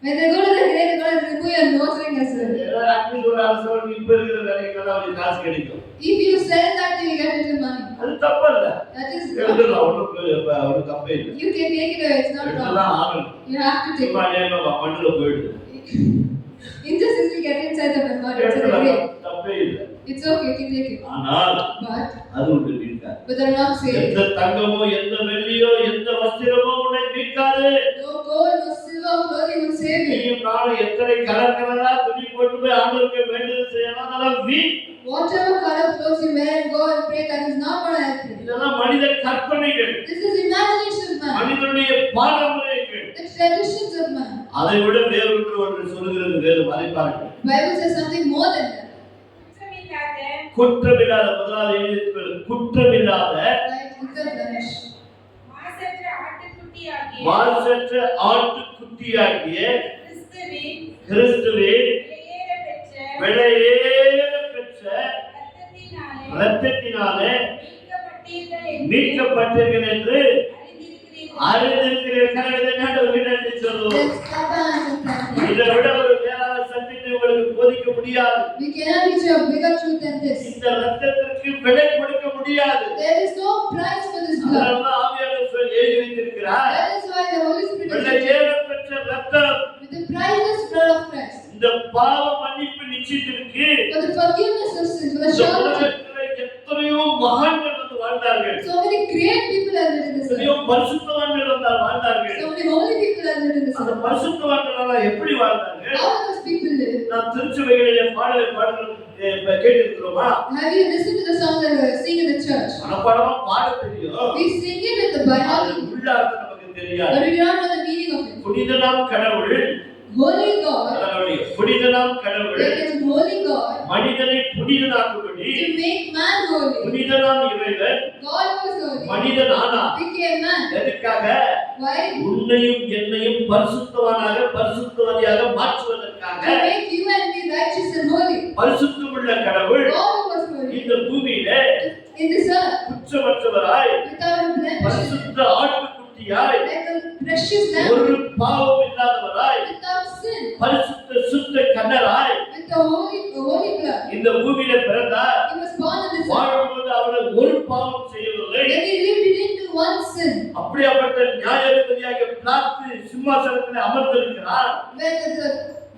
When they go to the grave, they're going to remove your nose ring as well. At least ஒரு அரசு இப்ப இருக்கிற வேலைக்கெல்லாம் அவருக்கு காசு கிடைக்கும். If you sell that, you will get little money. அது தப்பு இல்ல. That is எழுதலாம், ஒன்றும் தப்பே இல்லை. you can take it away, it's not a problem. இதெல்லாம் ஆகணும். You have to take சும்மா it. நேரமா மண்ணுல போயிடுது. Injustice will get inside the memory, it's in the எழுதலாம், grave. தப்பே இல்லை. It's okay, you can take it. ஆனால் But அது ஒன்று மீட்காது. they're not saved. எந்த தங்கமோ எந்த வெள்ளியோ எந்த வஸ்திரமோ உன்னை மீட்காது. No gold, no silver, clothing will save you. நீயும் நானும் எத்தனை கலர் துணி போட்டு போய் ஆண்டவருக்கு வேண்டுதல் செய்யலாம், அதெல்லாம் வீண். Whatever color clothes you wear and go and pray, that is not going to help you. இதெல்லாம் மனித கற்பனைகள், This is imagination of man. மனிதனுடைய பாரம்பரியங்கள். The traditions of man. அதை விட வேறொன்று சொல்லுகிறது வேதம், அதை பாருங்கள். Bible says something more than that. குற்றமில்லாத, முதலாவது எழுதியிருக்கிறது குற்றமில்லாத Right? Without blemish. மாசற்ற ஆட்டுக்குட்டியாகிய கிறிஸ்துவின் விலையேற பெற்ற இரத்தத்தினாலே மீட்கப்பட்டீர்கள் என்று அறிந்திருக்கிறீர்கள். சொல்லுவோம். Let's clap our hands and thank Him. இதை விட ஒரு மேலான சத்தியத்தை உங்களுக்கு போதிக்க முடியாது. We cannot reach a bigger truth than this. இந்த இரத்தத்திற்கு விலை கொடுக்க முடியாது. There is no price for this blood. அதனால ஆவியானவர் எழுதி வைத்திருக்கிறார். That is why the Holy Spirit has விலையேற பெற்ற இரத்தம், with the priceless blood of Christ, இந்த பாவ மன்னிப்பு நிச்சயத்திற்கு for the forgiveness of sins, for the இந்த surety. உலகத்திலே எத்தனையோ மகான்கள் வந்து வாழ்ந்தார்கள். So many great people have lived in this எத்தனையோ earth. பரிசுத்தவான்கள் வந்து வாழ்ந்தார்கள். So many holy people have lived in this அந்த earth. பரிசுத்தவான்கள் எப்படி வாழ்ந்தார்கள்? How do those people live? நாம் திருச்சபைகளிலே பாடலை கேட்டிருக்கிறோமா? Have you listened to the songs that we sing in the church? மனப்பாடமா பாட தெரியும். We sing it with the Bible, உள்ள அர்த்தம் நமக்கு தெரியாது. but we do not know the meaning of it. புனிதனாம் கடவுள், Holy God, புனிதனாம் கடவுள் there is holy God மனிதனை புனிதனாக்கும்படி to make man holy. புனிதனாம் இறைவன் God was holy, மனிதன் ஆனார். became man. எதுக்காக? Why? உன்னையும் என்னையும் பரிசுத்தவானாக பரிசுத்தவாதியாக மாற்றுவதற்காக To make you and me righteous and holy. பரிசுத்தமுள்ள கடவுள் God who was holy. இந்த பூமியிலே In this earth, குற்றமற்றவராய் without blemish, பரிசுத்த ஆட்டுக்குட்டியாய் like a precious ஒரு lamb, பாவம் இல்லாதவராய் without sin, பரிசுத்த சுத்த கண்ணராய் with the holy blood. இந்த பூமியில பிறந்தார். He was born in this earth. வாழும்போது அவர் ஒரு பாவம் செய்யவில்லை. When he lived, he didn't do one sin. அப்படியாப்பட்ட நியாயாதிபதியாக பிலாத்து சிம்மாசனத்தில் அமர்ந்திருக்கிறார்.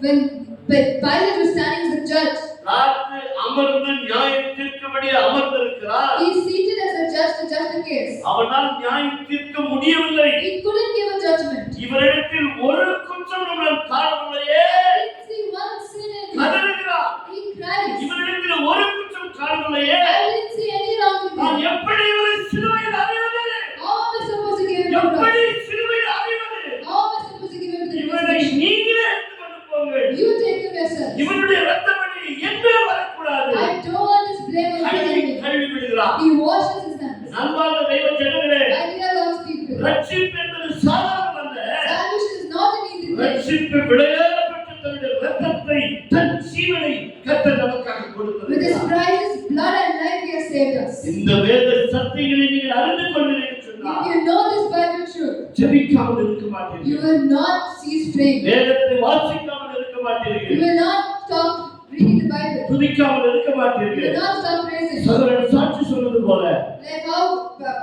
When Pilate was standing as a judge, பிலாத்து அமர்ந்து நியாயம் தீர்க்கும்படி அமர்ந்திருக்கிறார். he is seated as a judge to judge the case. அவனால் நியாயம் தீர்க்க முடியவில்லை. He couldn't give a judgment. இவரிடத்தில் ஒரு குற்றம் நாம் காணவில்லையே. He didn't see one sin in him. கதறுகிறார். He cries. இவரிடத்தில் ஒரு குற்றம் காணவில்லையே. I didn't see any wrong in நான் him. எப்படி இவரை சிலுவையில் அறைவது? How am I supposed to give him the எப்படி cross? சிலுவையில் அறைவது? How am I supposed to give him the இவனை crucifixion? நீங்களே எடுத்துக்கொண்டு போங்கள். You take him yourself. இவனுடைய இரத்தப்படி என்னே வரக்கூடாது. I don't want this blame on the enemy. கழுவி விடுகிறார். He washes his hands. அன்பார்ந்த தெய்வ ஜனங்களே, My dear Lord's people, ரட்சிப்பு என்பது சாதாரணமல்ல. salvation is not an easy thing. ரட்சிப்பு விலையேறப்பட்ட தன்னுடைய இரத்தத்தை தன் ஜீவனை கர்த்தர் நமக்காக With his கொடுத்திருக்கிறார். priceless blood and life, he has saved us. இந்த வேத சத்தியங்களை நீங்கள் அறிந்து கொள்வீர்கள் If சொன்னால் you know this Bible truth, ஜெபிக்காமல் இருக்க you மாட்டீர்கள். will not cease praying. வேதத்தை வாசிக்காமல் இருக்க You மாட்டீர்கள். will not stop reading the Bible. துதிக்காமல் இருக்க You will மாட்டீர்கள். not stop praising. சகோதரன் சாட்சி சொல்வது போல Like how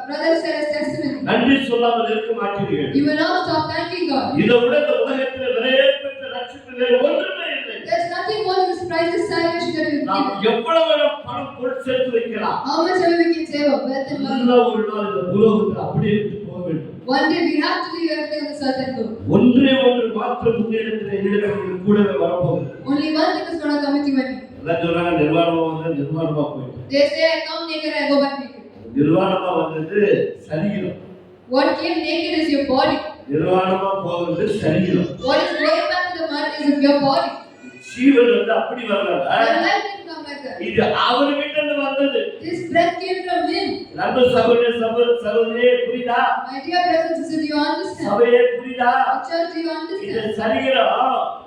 brother said his testimony. நன்றி சொல்லாமல் இருக்க மாட்டீர்கள். You will not stop thanking God. இதை விட இந்த உலகத்தில் விலையேறப்பட்ட ரட்சிப்பு வேறு ஒன்றுமே இல்லை. There's nothing more than this priceless salvation that we've நாம் given. எவ்வளவு வேணும் பணம் பொருள் சேர்த்து வைக்கலாம். How much ever we can save of wealth and money. நல்ல ஒரு நாள் இந்த உலகத்தில் அப்படியே விட்டு போக வேண்டும். One day we have to leave everything on this earth and go. ஒன்றே ஒன்று மாத்திரம் முன்னேற்றத்தில் என்னிடத்தில் கூடவே வரப்போகுது. Only one thing is going to come with you and me. எல்லாம் சொல்றாங்க நிர்வாணமா வந்து நிர்வாணமா போயிட்டு. They say I come naked, I go back naked. நிர்வாணமா வந்தது சரீரம். What came naked is your body. நிர்வாணமா போகிறது சரீரம். What is going back to the mud is your body. ஜீவன் வந்து அப்படி வரல. Your life didn't come like that. இது அவர்கிட்ட இருந்து வந்தது. This breath came from him. நண்ப சகோதரே புரியுதா? My dear brothers and sisters, do you understand? சபையே புரியுதா? Church, do you இந்த understand? சரீரம்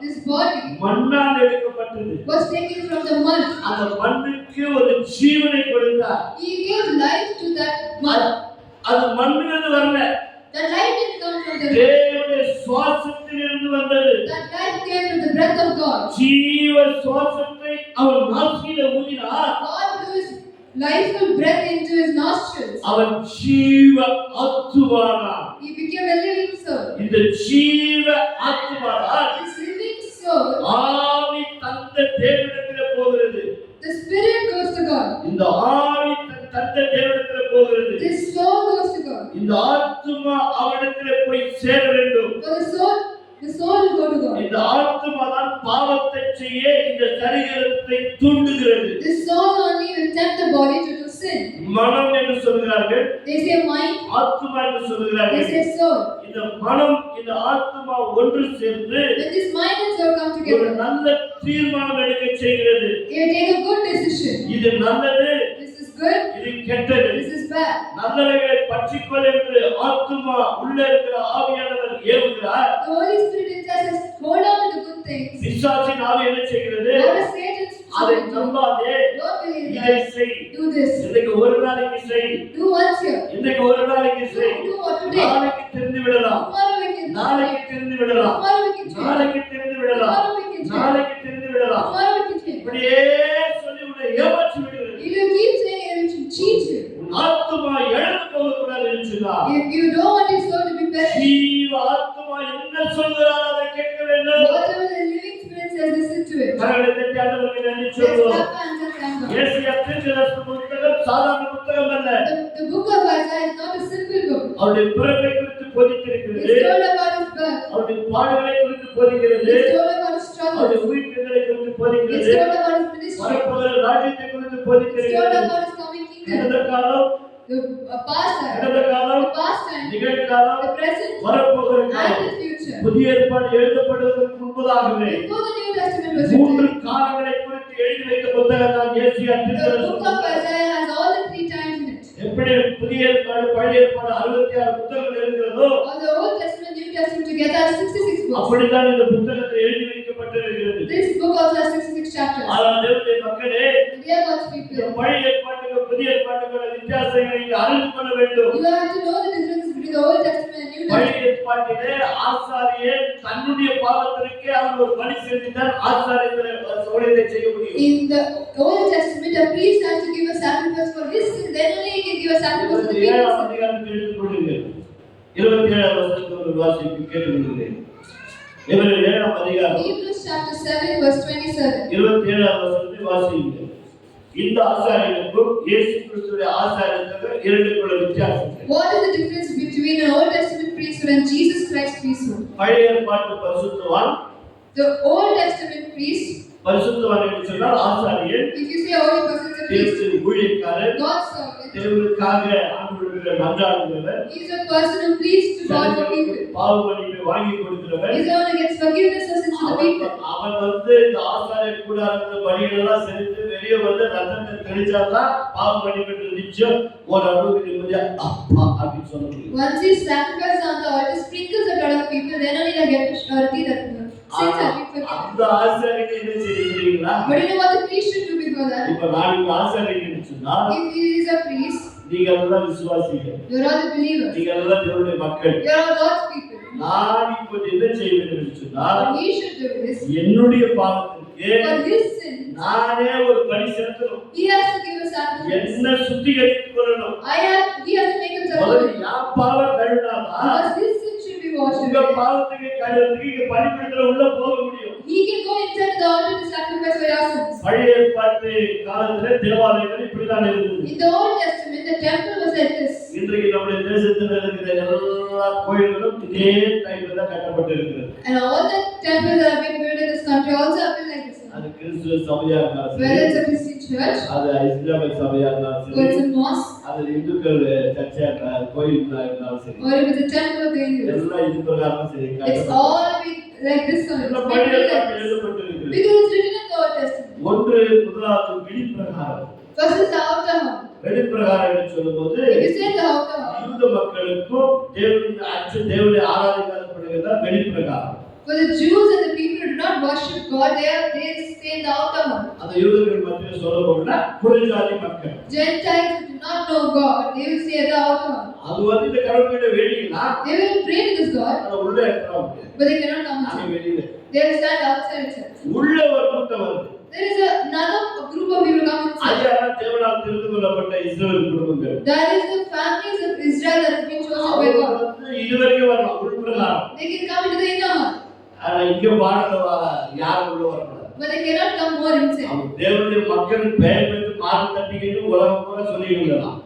This body மண்ணால் எடுக்கப்பட்டது. was taken from the mud. அந்த மண்ணுக்கு ஒரு ஜீவனை கொடுத்தார். He gave life to that mud. அது மண்ணிலிருந்து வரல. That life didn't come from the mud. தேவனுடைய சுவாசத்திலிருந்து வந்தது. That life came from the breath of God. ஜீவ சுவாசத்தை அவர் நாசியில ஊதினார். God blew his lifeful breath into his nostrils. அவன் ஜீவ ஆத்துமானார். He became a living soul. இந்த ஜீவ ஆத்துமானார் This living soul, ஆவி தந்த தேவனிடத்திலே போகிறது. the spirit goes to God. இந்த ஆவி தந்த தேவனிடத்திலே போகிறது. This soul goes to God. இந்த ஆத்துமா அவனிடத்திலே போய் சேர வேண்டும். For the soul will go to God. இந்த ஆத்துமா தான் பாவத்தை செய்ய இந்த சரீரத்தை தூண்டுகிறது. This soul only will tempt the body to do sin. மனம் என்று சொல்கிறார்கள். They say mind, ஆத்துமா என்று they சொல்கிறார்கள். say soul. இந்த மனம் இந்த ஆத்துமா ஒன்று சேர்ந்து When this mind and soul come ஒரு together, நல்ல தீர்மானம் எடுக்க செய்கிறது. they take a good decision. இது நல்லது, This is good, இது கெட்டது. this is bad. நல்லவைகளை பற்றிக்கொள் என்று ஆத்துமா உள்ள இருக்கிற ஆவியானவர் ஏவுகிறார். The Holy Spirit inside us hold on to the good things. பிசாசின் ஆவி என்ன செய்கிறது? What is Satan's அதை spirit do? நம்பாதே. Don't believe இதை that. செய். Do this. இன்னைக்கு ஒரு நாளைக்கு செய். Do once here. இன்னைக்கு ஒரு நாளைக்கு செய். Do what today. நாளைக்கு தெரிந்து விடலாம். Tomorrow we can. நாளைக்கு தெரிந்து விடலாம். Tomorrow we can change. நாளைக்கு தெரிந்து விடலாம். Tomorrow we can change. நாளைக்கு தெரிந்து விடலாம். Tomorrow we can change. இப்படியே சொல்லி உன்னை ஏமாற்றி விடுகிறது. If you keep saying it, it will cheat you. உன் ஆத்துமா இழந்து போகக்கூடாது என்று சொன்னார். If you don't want your soul to be perished, ஜீவ ஆத்துமா என்ன சொல்கிறார் அதை கேட்க வேண்டும். whatever the living spirit says, listen to it. கரங்களை தட்டி ஆண்டவருக்கு நன்றி Let's சொல்வோம். clap hands and thank God. ஏசாயா தீர்க்கதரிசன புத்தகம் சாதாரண புத்தகம் அல்ல. The book of Isaiah is not a simple book. அவருடைய பிறப்பை குறித்து போதிக்கிறது. It's told about his birth. அவருடைய பாடுகளை குறித்து போதிக்கிறது. It's told about his அவருடைய struggles. உயிர்த்தெழுதலை குறித்து It's போதிக்கிறது. told about his ministry. வரப்போகிற ராஜ்யத்தை குறித்து It's போதிக்கிறது. told about his coming kingdom. கடந்த காலம், The past time, கடந்த காலம், the past time, நிகழ்காலம், the present, வரப்போகிற and காலம். the future. புதிய ஏற்பாடு எழுதப்படுவதற்கு முன்பதாகவே Before the New Testament was மூன்று written, காலங்களை குறித்து எழுதி வைத்த புத்தகம் தான் ஏசாயா the book தீர்க்கதரிசன of Isaiah has all the 3 times in it. எப்படி எப்படி புதிய ஏற்பாடு பழைய ஏற்பாடு 66 புத்தகங்கள் இருக்கிறதோ All the Old Testament, New Testament together are 66 books. அப்படித்தான் இந்த புத்தகத்தில் எழுதி வைக்கப்பட்டிருக்கிறது. This book also has 66 chapters. ஆனால் தேவனுடைய மக்களே, Dear God's இந்த people, பழைய ஏற்பாட்டுக்கு புதிய ஏற்பாட்டுக்குள்ள வித்தியாசங்களை நீங்க அறிந்து கொள்ள வேண்டும். you have to know the difference between the Old Testament and New பழைய Testament. ஏற்பாட்டிலே ஆசாரியர் தன்னுடைய பாவத்திற்கு அவர் ஒரு பலி செலுத்தினால் ஆசாரியர் ஊழியத்தை செய்ய முடியும். In the Old Testament, a priest has to give a sacrifice for his sin, then only he can give a sacrifice for the 27ஆம் people's sin. அதிகாரத்தை எடுத்துக்கொள்ளுங்கள். 27ஆம் வசனத்தை ஒரு வாசிப்பு கேட்டுக்கொள்கிறேன். எபிரேயர் 7ஆம் அதிகாரம் Hebrews chapter 7 verse 27. 27ஆம் வசனத்தை வாசியுங்கள். இந்த ஆசாரியனுக்கும் இயேசு கிறிஸ்துவின் ஆசாரியனுக்கும் இரண்டுக்குள்ள வித்தியாசம். What is the difference between an Old Testament priesthood and Jesus Christ priesthood? பழைய ஏற்பாட்டு பரிசுத்தவான், The Old Testament priest, பரிசுத்தவான் என்று சொன்னால் ஆசாரியர், if you say holy person is a priest, தேவனுடைய ஊழியக்காரர், God's servant, தேவனுக்காக ஆண்டவருடைய மன்றாடுகிறவர், he is a person who pleads to God for people. பாவ மன்னிப்பை வாங்கி கொடுக்கிறவர். He is the one who gets forgiveness of sins to the people. அவன் இந்த ஆசாரிய கூடாரத்துல பலிகளெல்லாம் செலுத்தி வெளியே வந்து ரத்தத்தை தெளிச்சாதான் பாவ மன்னிப்பு நிச்சயம் ஒரு அளவுக்கு நிம்மதியா அப்பா அப்படின்னு சொல்ல முடியும். Once he sacrifices on the altar, sprinkles the blood of people, then only they get surety that sins have been forgiven. அந்த ஆசாரியனை என்ன செய்கிறீங்களா? But you know what the priest should do before that? இப்ப நாளைக்கு ஆசாரியன்னு சொன்னா If he is a priest, நீங்க எல்லாம் விசுவாசிகள், you are all the believers. நீங்க எல்லாம் தேவனுடைய மக்கள். You are all God's people. நான் இப்போ என்ன செய்ய வேண்டும் என்று சொன்னால், What he should do is, என்னுடைய பாவத்திற்கு for his sin, நானே ஒரு பலி செலுத்தணும். he has to give a sacrifice. என்ன சுத்திகரித்துக் கொள்ளணும். He has to make himself முதல்ல holy. என் பாவம் கழுவினாதான் Because his sin should be washed உங்க away. பாவத்துக்கு கழுவுறதுக்கு இங்க பலிபீடத்துல உள்ள போக முடியும். He can go inside the altar to sacrifice for your sins. பழைய ஏற்பாட்டு காலத்துல தேவாலயங்கள் இப்படிதான் இருந்தது. In the Old Testament, the temple was like this. இன்றைக்கு நம்முடைய தேசத்துல இருக்கிற எல்லா கோயில்களும் இதே டைப்ல தான் கட்டப்பட்டு இருக்கிறது. And all the temples that have been built in this country also have been like this. அது கிறிஸ்துவ சபையா இருந்தாலும் Whether சரி, it's a Christian church, அது இஸ்லாமிய சபையா இருந்தாலும் or it's சரி, a mosque, அது இந்துக்கள் சர்ச்சா கோயிலா இருந்தாலும் சரி, or if it's a temple of the Hindus, எல்லாம் இது பிரகாரம் சரி it's all been like this one. It's எல்லாம் been பழைய built like ஏற்பாட்டில் this. எழுதப்பட்டிருக்கிறது. Because it's written in the Old Testament. ஒன்று முதலாவது வெளிப்பிரகாரம். First is the outer hall. வெளிப்பிரகாரம் என்று சொல்லும்போது If you say the outer hall, யூத மக்களுக்கும் தேவனுடைய அச்சு தேவனை ஆராதிக்கப்படுகிறதா வெளிப்பிரகாரம். for the Jews and the people who do not worship God, they stay in the outer hall. அந்த யூதர்கள் மத்தியில் சொல்லப்படுகிற புறஜாதி மக்கள். Gentiles who do not know God, they will stay at the outer hall. அது இந்த கடவுள்கிட்ட வேண்டினா They will pray to this God, அது உள்ள இருக்கலாம். but they cannot come அது inside. வெளியில. They will stand outside itself. உள்ள ஒரு கூட்டம் வருது. There is another group of people come inside. அதுதான் தேவனால் தெரிந்து கொள்ளப்பட்ட இஸ்ரவேல் குடும்பங்கள். That is the families of Israel that have been chosen by God. இதுவரைக்கும் வரலாம் உள்பிரகாரம். They can come into the inner hall, ஆனா இங்க பாடல யாரும் உள்ள வரக்கூடாது. but they cannot come more inside. அவங்க தேவனுடைய மக்கள் பெயர் பெற்று மாறு தட்டிக்கிட்டு உலகம் பூரா சொல்லிக்கலாம்.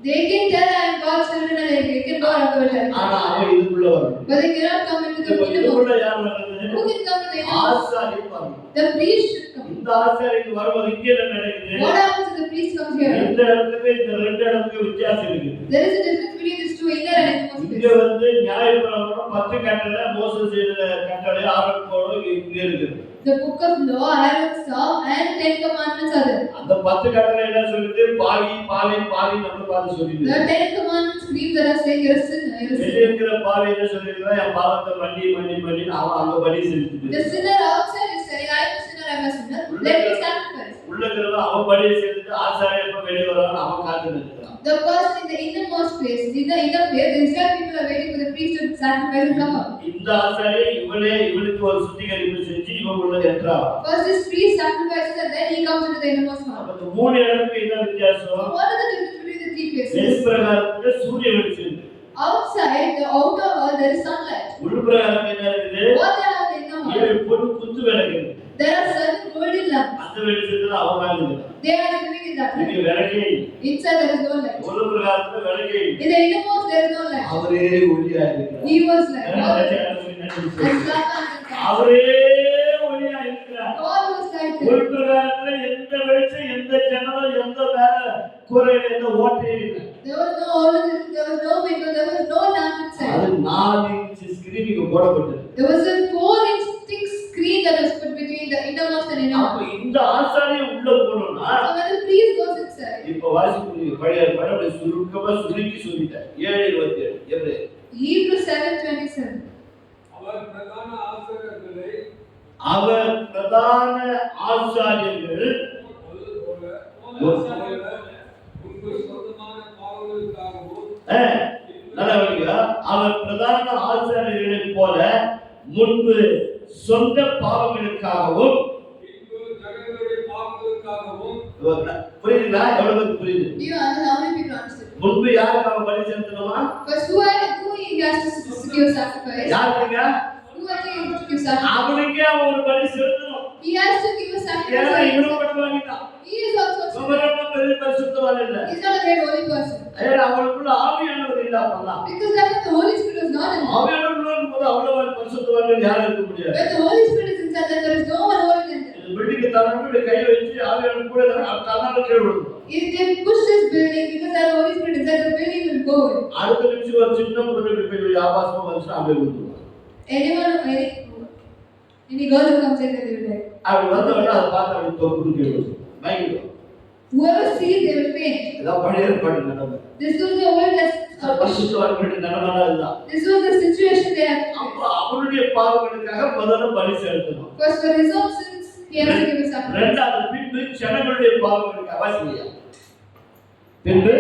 They can tell I am God's children and they can go out of the temple. ஆனா அவன் இதுக்குள்ள வரணும். But they cannot come into the inner hall. இதுக்குள்ள யார் வர்றது? Who can come to the inner hall? ஆசாரியர் வரணும். The priest should come. இந்த ஆசாரியருக்கு வரும்போது இங்க என்ன நடக்குது? What happens if the priest comes here? இந்த இடத்துக்கு இந்த ரெண்டு இடத்துக்கு வித்தியாசம் இருக்குது. There is a difference between these two inner and innermost இங்க place. நியாயப்பிரமாணம் 10 கட்டளை மோசேஸ் செய்த கட்டளை ஆரோன் கோடு இங்க இருக்குது. The book of law, Aaron's law, and 10 commandments are there. அந்த 10 கட்டளை என்ன சொல்லுது? பாவி நம்ம பார்த்து சொல்லுது. The 10 commandments scream that are saying you're a sinner, you're a வெளிய sinner. இருக்கிற பாவி என்ன சொல்லிருக்கா? என் பாவத்தை மன்னி அவன் அங்க பலி செலுத்திட்டு. The sinner outside is saying I am a sinner, I am a sinner. Let me sacrifice. உள்ள இருக்கிறவன் அவன் பலி செலுத்திட்டு ஆசாரியர் எப்ப வெளியே வரான்னு அவன் காத்து நிற்கிறான். The person in the innermost place, in the inner place, the Israel people are waiting for the priest to sacrifice and come out. இந்த ஆசாரியர் இவனுக்கு ஒரு சுத்திகரிப்பு செஞ்சு இவன் உள்ள என்றான். First this priest sacrifices and then he comes into the innermost hall. அப்ப இந்த மூணு இடத்துக்கு என்ன So வித்தியாசம்? what is the difference between the three places? வெளிப்பிரகாரத்துல சூரிய வெளிச்சம் இருக்கு. Outside the outer hall there is sunlight. உள்பிரகாரம் என்ன இருக்குது? What they have in the inner hall? ஏழு பொன் குத்து விளக்கு இருக்கு. There are certain golden lamps. அந்த வெளிச்சத்துல அவன் வாழ்ந்துக்கிறான். They are living in that light. இங்க விளக்கே இல்லை. Inside there is no light. உள்பிரகாரத்துல விளக்கே இல்லை. In the innermost there is no light. அவரே ஒளியா இருக்கிறார். He was like God. அவரே ஒளியா இருக்கிறார். God was like that. உள்பிரகாரத்துல எந்த வெளிச்சம் எந்த ஜன்னலும் எந்த வேற குறையில எந்த ஓட்டையும் இல்லை. There was no hole in it, there was no window, there was no lamp inside. அது 4 இன்ச் ஸ்கிரீன் இங்க போடப்பட்டது. There was a 4-inch thick screen that was put between the innermost and அப்ப innermost. இந்த ஆசாரியர் உள்ள போனோம்னா So when the priest goes inside, இப்ப வாசிப்பு பழைய பழைய சுருக்கமா சுருக்கி சொல்லிட்டேன். 7:27 எப்படி? Hebrews 7:27. அவர் பிரதான ஆசாரியர்களை அவர் பிரதான ஆசாரியர்கள் முன்பு சொந்தமான பாவங்களுக்காகவும் நல்லவழியா அவர் பிரதான ஆசாரியர்களைப் போல முன்பு சொந்த பாவங்களுக்காகவும் பின்பு ஜனங்களுடைய பாவங்களுக்காகவும் புரியுதுங்களா? எவ்வளவு புரியுது? Do you understand? How many people understand? முன்பு யாருக்காக பலி செலுத்தணுமா? First, who he has to give sacrifice? யாருக்குங்க? Who has to give sacrifice? அவனுக்கே ஒரு பலி செலுத்தணும். He has to give a ஏன்னா sacrifice. இவனும் பண்ணுவாங்கதான். He is also a sinner. சுமரன பெரிய பரிசுத்தவான் இல்ல. He is not a great holy person. ஏன்னா அவனுக்குள்ள ஆவியானவர் இல்ல அப்பலாம். Because that the Holy Spirit was not in him. ஆவியானவர் இருக்கும்போது அவ்வளவு பரிசுத்தவான்கள் யாரும் இருக்க முடியாது. When the Holy Spirit is inside, then there is no one holy than him. இந்த பில்டிங் தரணும்னு கை வச்சு ஆவியானவர் கூட தன்னால கீழ விழும். If they push this building, because that Holy Spirit inside, the building will go in. அடுத்த நிமிஷம் ஒரு சின்ன பொண்ணு போய் ஆபாசமா வந்து அப்படியே விழுந்துரும். Any girl who comes in, they will die. அப்படி வந்தவங்க அதை பார்த்து அப்படி தொப்புன்னு கீழ விழும். மயங்கிடும். Whoever sees, they will faint. இதான் பழைய ஏற்பாடு நடந்தது. This was the Old Testament. பரிசுத்தவான்களுடைய நிலைமை இதுதான். This was the situation they had to அப்ப face. அவருடைய பாவங்களுக்காக முதல்ல பலி செலுத்தணும். First, for his own sins, he has to give a sacrifice. இரண்டாவது பின்பு ஜனங்களுடைய பாவங்களுக்காக வாசிங்க. பின்பு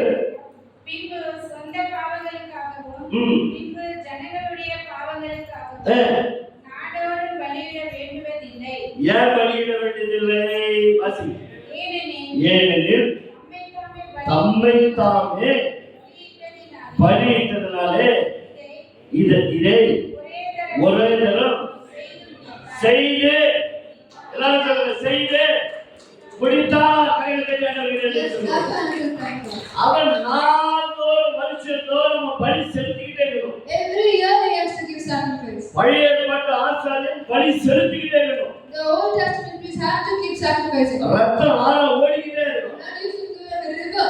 சொந்த பாவங்களுக்காகவும் பின்பு ஜனங்களுடைய பாவங்களுக்காகவும் நாடோறும் பலியிட வேண்டுவதில்லை. ஏன் பலியிட வேண்டியதில்லை? வாசிங்க. ஏனெனில் தம்மை தாமே பலியிட்டதினாலே இதை ஒரே தரம் செய்து எல்லாரும் சொல்லுங்க, செய்து முடித்தா கையில் அவன் நாள்தோறும் வருஷத்தோறும் பலி செலுத்திக்கிட்டே இருக்கணும். Every year he has to give sacrifice. பழைய ஏற்பாட்டு ஆசாரியன் பலி செலுத்திக்கிட்டே இருக்கணும். The Old Testament priests have to keep sacrificing. ரத்தம் ஆற ஓடிக்கிட்டே இருக்கணும். That used to go like a river.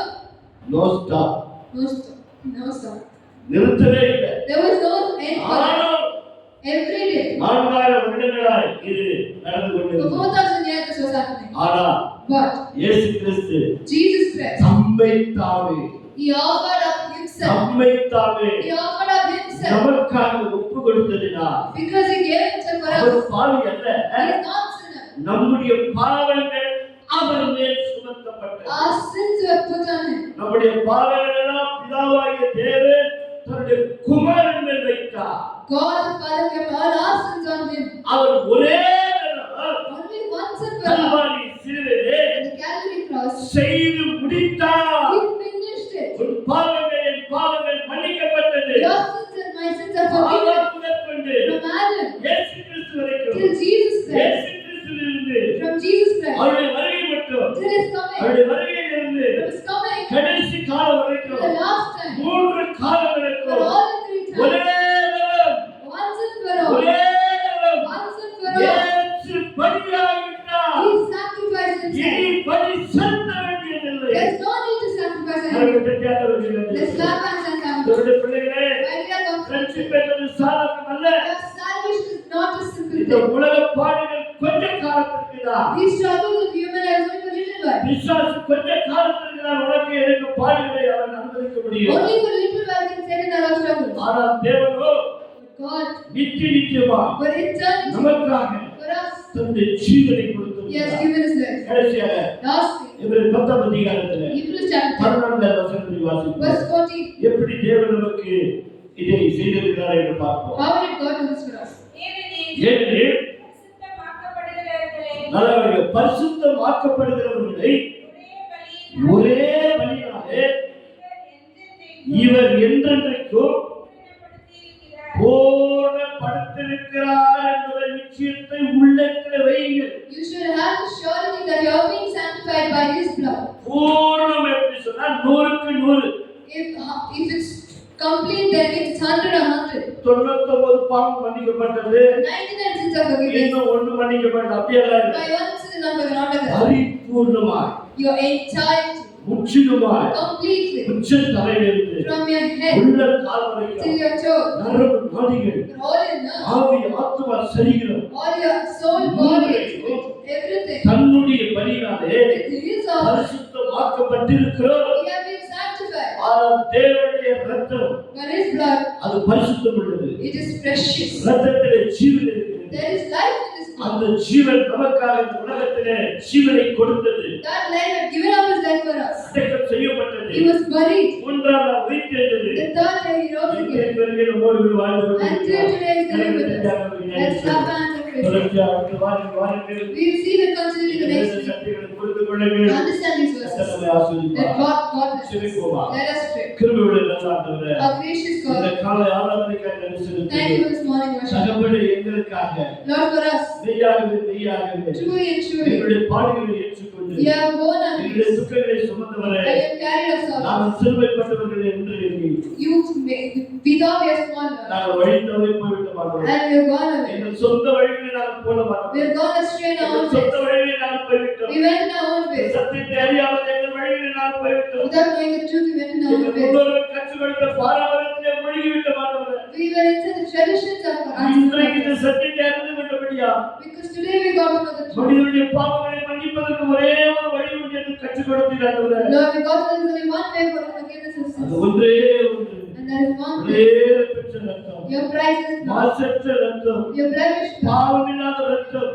No stop. No stop. No stop. நிறுத்தவே இல்லை. There was no end for it. ஆனாலும் Every day. 4000 வருடங்களாய் இது நடந்து For கொண்டிருக்கிறது. 4000 years this was happening. ஆனா But இயேசு கிறிஸ்து Jesus Christ, தம்மை தாமே he offered up himself. தம்மை தாமே He offered up himself நமக்காக ஒப்பு கொடுத்ததினால் because he gave himself for our us. பாவி அல்ல. He is not sinner. நம்முடைய பாவங்கள் அவர் மேல் சுமத்தப்பட்டது. Our sins were put on him. நம்முடைய பாவங்கள் எல்லாம் பிதாவாகிய தேவன் தன்னுடைய குமாரன் மேல் வைத்தார். God the Father kept all our sins on him. அவர் ஒரே Only once and for all. Kalvari சிலுவையிலே On the Calvary cross, செய்து முடித்தார். he finished it. உன் பாவங்கள் என் பாவங்கள் மன்னிக்கப்பட்டது. Your sins and my sins are forgiven. ஆதாம் முதற்கொண்டு From Adam இயேசு கிறிஸ்து வரைக்கும் till Jesus Christ. இயேசு கிறிஸ்துவிலிருந்து From Jesus Christ அவருடைய வருகை மட்டும் till his coming. அவருடைய வருகையிலிருந்து From his coming கடைசி காலம் till வரைக்கும் the last time. 3 For காலங்களுக்கும் all the 3 ஒரே times. நேரம் Once and for all. ஒரே நேரம் Once and for all. இயேசு பலியாகிவிட்டார். He sacrificed himself. இனி பலி செலுத்த வேண்டியதில்லை. There's no need to sacrifice anything. அவருக்கு தெரியாதவர்கள் Let's clap hands and come. என்னுடைய பிள்ளைகளே, My dear God, ரட்சிப்பு என்பது சாதாரணம் அல்ல. your salvation is not a simple இந்த thing. உலக பாடுகள் கொஞ்ச காலத்திற்கு தான். These struggles of human life are only for a little while. பிசாசு கொஞ்ச காலத்திற்கு தான் உனக்கு எனக்கு பாடுகளை அவன் அனுமதிக்க முடியும். Only for a little while can Satan allow struggles. ஆனால் தேவனோ God, நித்தியமா for eternity, நமக்காக for us, தன்னுடைய ஜீவனை He has கொடுத்திருக்கிறார். given His life. கடைசியாக Lastly, இவரு 10ஆம் அதிகாரத்துல Hebrews chapter 11ஆம் வசனத்தை வாசிப்போம். verse 14. எப்படி தேவன் நமக்கு இதை செய்திருக்கிறார் என்று பார்ப்போம். How did God do this for us? ஏனெனில் பரிசுத்தமாக்கப்படுகிறவர்களே நல்லவர்கள் பரிசுத்தமாக்கப்படுகிறவர்களை ஒரே பலியினாலே இவர் என்றென்றைக்கும் பூரணப்படுத்தியிருக்கிறார் என்பதை நிச்சயத்தை உள்ளத்தில் வையுங்கள். You should have the surety that you are being sanctified by His blood. பூரணம் எப்படி சொன்னா 100க்கு 100. If it's complete, then it's 100 on 100. 99 பாவம் மன்னிக்கப்பட்டது, 99 sins are forgiven. இன்னும் ஒன்று மன்னிக்கப்பட்டது. அப்படியெல்லாம் இல்லை. By one sin is not forgiven, not like that. பரிபூர்ணமாய் Your entirety, முற்றிலுமாய் completely, உச்ச தலையிலிருந்து from your head உள்ள கால் till வரைக்கும் your toe, நரம்பு நாடிகள் all your nerves, ஆவி ஆத்துமா சரீரம் all your soul, body, spirit, everything. தன்னுடைய பலியினாலே With His offer, பரிசுத்தம் ஆக்கப்பட்டிருக்கிறோம். We have been sanctified. ஆனால் தேவனுடைய இரத்தம் But His blood, அது பரிசுத்தம் உள்ளது. it is precious. இரத்தத்திலே ஜீவன் இருக்கிறது. There is life in this blood. அந்த ஜீவன் நமக்காக இந்த உலகத்திலே ஜீவனை கொடுத்தது. That life had given up His life for us. அடக்கம் செய்யப்பட்டது. He was buried. மூன்றாம் நாள் உயிர்த்தெழுந்தது. The third day He rose again. பிறகு நம்மோடு கூட வாழ்ந்து Until கொண்டிருக்கிறார். today He is living with us. Let's clap hands and praise Him. தொடர்ச்சியாக அடுத்த வாரங்கள் We will see the continuity the next week. சத்தியங்களை புரிந்து கொள்ளுங்கள். Understand these verses. கர்த்தர் Let ஆசீர்வதிப்பார். God bless us. செபிப்போமா. Let us pray. கிருபையுள்ள நல்ல ஆண்டவரே, Our gracious இந்த God, காலை ஆராதனைக்காக நன்றி thank you செலுத்துகிறேன். for this morning worship. தகப்பனே, எங்களுக்காக Lord, for us, மெய்யாகவே truly and truly, எங்களுடைய பாடுகளை ஏற்றுக்கொண்டு you have borne our எங்களுடைய griefs, துக்கங்களை சுமந்தவரே, and you have carried our sorrows. நாங்கள் சிறுமைப்பட்டவர்கள் என்று எண்ணி We thought we are small, Lord, நாங்கள் வழி தவறி போய்விட மாட்டோம். and we have gone away. எங்கள் சொந்த வழிகளை நாங்கள் போட மாட்டோம். We have gone astray in our own எங்கள் சொந்த ways. வழிகளை நாங்கள் போய்விட்டோம். We went in our own ways. சத்தியத்தை அறியாமல் எங்கள் வழிகளை நாங்கள் போய்விட்டோம். Without knowing the truth, we went in our own எங்கள் ways. முன்னோர்கள் கற்றுக் கொடுத்த பாரம்பரியத்திலே மூழ்கிவிட்ட மாட்டோம். We were into the traditions of our இன்றைக்கு இந்த ancestors. சத்தியத்தை அறிந்து கொண்டபடியா Because today we got to know the truth. மனிதனுடைய பாவங்களை மன்னிப்பதற்கு ஒரே ஒரு வழி உண்டு என்று கற்றுக் கொடுத்தீர்கள். Lord, we got to know there's only one way for the forgiveness of அது sins. ஒன்றே ஒன்று. And that is one ஒரே way. பெற்ற ரத்தம், Your price is blood. மாசற்ற ரத்தம், Your blemished blood. பாவமில்லாத ரத்தம்,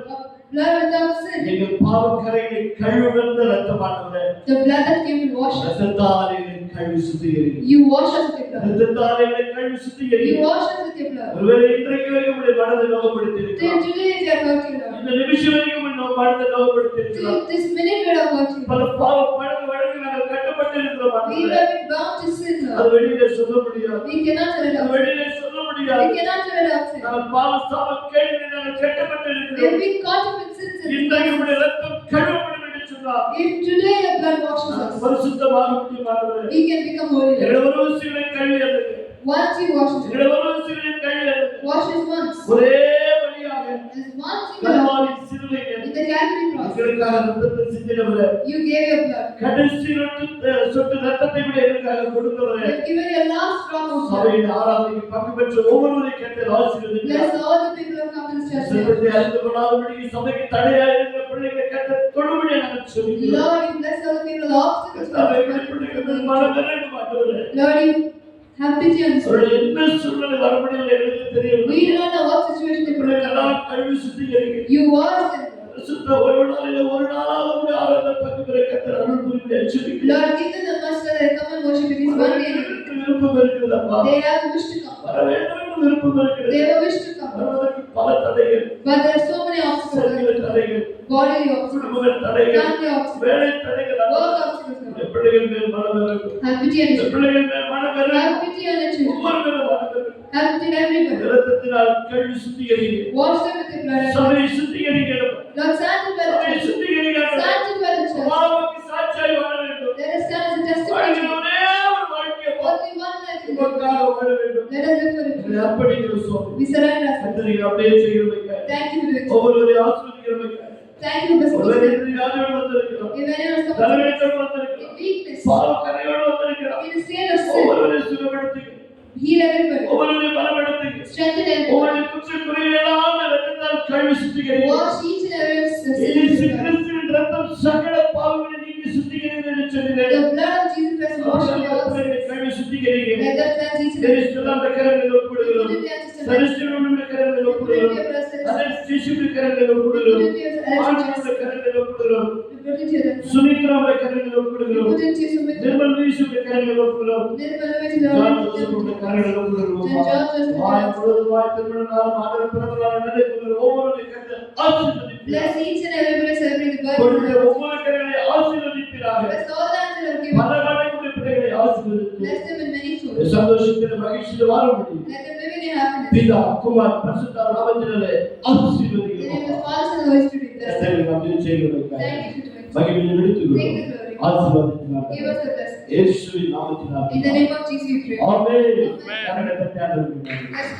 Blood without sin. எங்கள் பாவக்கரைகளை கழுவுகின்ற ரத்தமானவரே, The blood that came to wash us. ரத்தத்தால் எங்களை கழுவி சுத்திகரிங்க. You wash us with your blood. ரத்தத்தால் எங்களை கழுவி You சுத்திகரிங்க. wash us with your blood. ஒருவேளை இன்றைக்கு வரைக்கும் உடைய மனதை Till நோகப்படுத்தியிருக்கலாம். today we have hurt you, Lord. இந்த நிமிஷம் வரைக்கும் உடைய மனதை நோகப்படுத்தியிருக்கலாம். Till this minute we have hurt you. பல பாவ பழக்க வழக்கு நாங்கள் கட்டப்பட்டு இருக்கிறோம். We have been bound to sin, அது Lord. வெளியில சொல்ல முடியாது. We cannot tell it அது outside. வெளியில சொல்ல We முடியாது. cannot tell it outside. நாங்கள் பாவ சாப கேள்வி நாங்கள் கட்டப்பட்டு We have இருக்கிறோம். been caught up in sins and இன்றைக்கு உடைய ரத்தம் கழுவப்படும் என்று சொன்னார். if today your blood washes us, பரிசுத்தமாக முடியுமானவரே, we can become holy. Lord. எங்களுடைய உறவுகளை கழுவியது, Once you wash us, எங்களுடைய உறவுகளை கழுவியது, wash us once. ஒரே வழியாக As one single கல்வாரி சிலுவையில் in the Calvary cross, எங்களுக்காக ரத்தத்தை சிந்தினவரே, you gave your blood. கடைசி சொட்டு ரத்தத்தை விட எங்களுக்காக You கொடுத்தவரே, have given your last drop of blood. சபையின் ஆராதனைக்கு பங்கு பெற்ற ஒவ்வொருவரை கேட்ட ஆசீர்வதிங்க. Bless all the people who have come to this church. சத்தியத்தை அறிந்து கொள்ளாதபடி சபைக்கு தடையாக இருக்கிற பிள்ளைகளை கேட்ட தொழுபடி நாங்கள் சொல்லிக்கிறோம். Lord, you bless all the people, the obstacles for சபை this பிள்ளைகள் church. மனம் நிறைந்து மாட்டவரே, Lord, you have pity on us. அவருடைய என்ன சூழ்நிலை வரப்படியில் எங்களுக்கு தெரியவில்லை. We do not know what situation they put பிள்ளைகள் us in. எல்லாம் கழுவி சுத்திகரிங்க. You wash them. சுத்த ஒரு நாளில் ஒரு நாளாக உடைய ஆராதனை பங்கு பெற கர்த்தர் அருள் புரிந்து எச்சரிக்கிறேன். Lord, give them the must that they come and worship at least one day. அவர்களுக்கு விருப்பம் இருக்கிறதப்பா, They have a wish to come. வர வேண்டும் என்று விருப்பம் இருக்கிறது. They have a wish to come. வருவதற்கு பல தடைகள், But there are so many obstacles. சரீர தடைகள், Bodily obstacles. குடும்ப தடைகள், Family obstacles. வேலை தடைகள், Work obstacles. இந்த பிள்ளைகள் மேல் மனம் இறங்கும். Have pity on இந்த us. பிள்ளைகள் மேல் மனம் இறங்கும். Have pity on us. ஒவ்வொரு மேலும் மனம் இறங்கும். Have pity on everybody. இரத்தத்தினால் கழுவி சுத்திகரிங்க. Wash them with your blood. சபையை சுத்திகரிங்க. Lord, sanctify the சபையை church. சுத்திகரிங்க. Sanctify the church. பாவத்துக்கு சாட்சியாய் வாழ வேண்டும். Let us stand as a testimony. வாழ்க்கையில் ஒரே ஒரு வாழ்க்கையை Only one life to live. உமக்காக வாழ வேண்டும். Let us live for it. எங்களை அர்ப்பணிக்கிறோம் சுவாமி. We surrender ourselves. கர்த்தர் நீங்க அப்படியே செய்கிறமைக்காக, Thank you for doing so. ஒவ்வொருவரையும் ஆசீர்வதிக்கிறமைக்காக, Thank you for blessing ஒருவரை us. இன்று யாரோடு வந்திருக்கிறோம், If anyone has come to தலைவலியோடு us வந்திருக்கிறோம், in weakness, பாவக்கரையோடு வந்திருக்கிறோம், in a state of sin, ஒவ்வொருவரையும் சுகப்படுத்துங்க, heal everybody. ஒவ்வொருவரையும் பலப்படுத்துங்க, Strengthen everybody. ஒவ்வொருடைய குற்றக்குறைகளெல்லாம் இரத்தத்தால் கழுவி சுத்திகரிங்க. Wash each and every இயேசு sin. கிறிஸ்துவின் இரத்தம் சகல பாவங்களை நீக்கி சுத்திகரிக்கிறது என்று சொன்னீரே. The blood of Jesus Christ wash away all sin. கழுவி சுத்திகரிங்க. Let that cleanse each and every sin. கிறிஸ்துவின் அந்த கரங்களில் ஒப்புவிடுகிறோம். Put it in the சரிஸ்துவின் கரங்களில் ஒப்புவிடுகிறோம். அதன் கரங்களில் ஒப்புவிடுகிறோம். ஆண்டவருடைய கரங்களில் ஒப்புவிடுகிறோம். Put it here. சுமித்ராவுடைய கரங்களில் ஒப்புவிடுகிறோம். Put it here. Submit. Nirmal வீசுடைய கரங்களில் ஒப்புவிடுகிறோம். ஜான் ஜோசப்புடைய கரங்களில் ஒப்புவிடுகிறோம். வாய் முழுவதுமாய் திருமணநாளும் ஆண்டவர் பிறந்த நாளும் நடைபெறுகிற ஒவ்வொருவரையும் கர்த்தர் ஆசீர்வதிப்பீராக. Bless each and everybody celebrating the கொடுத்த birthday. ஒவ்வொரு கரங்களை ஆசீர்வதிப்பீராக. Bless all the answers have given. பல மடங்குடைய பிள்ளைகளை ஆசீர்வதித்து Bless them in many folds. சந்தோஷத்தில் மகிழ்ச்சியில் வாழ முடியும். Let them live in your happiness. பிதா குமார் பரிசுத்த நாமத்தினாலே In the name of ஆசீர்வதிக்கிறோம். the Father and the Holy Spirit, bless them. கர்த்தரை அப்படியே செய்கிறோம். Thank you for doing so. மகிமையை Take எடுத்துக்கொள்ளும். the glory. ஆசீர்வதிக்கிறார். Give us the blessing. இயேசுவின் நாமத்தினாலே. In the name of Jesus we pray. ஆமென். கரங்களை தட்டி ஆண்டவருக்கு நன்றி. Bless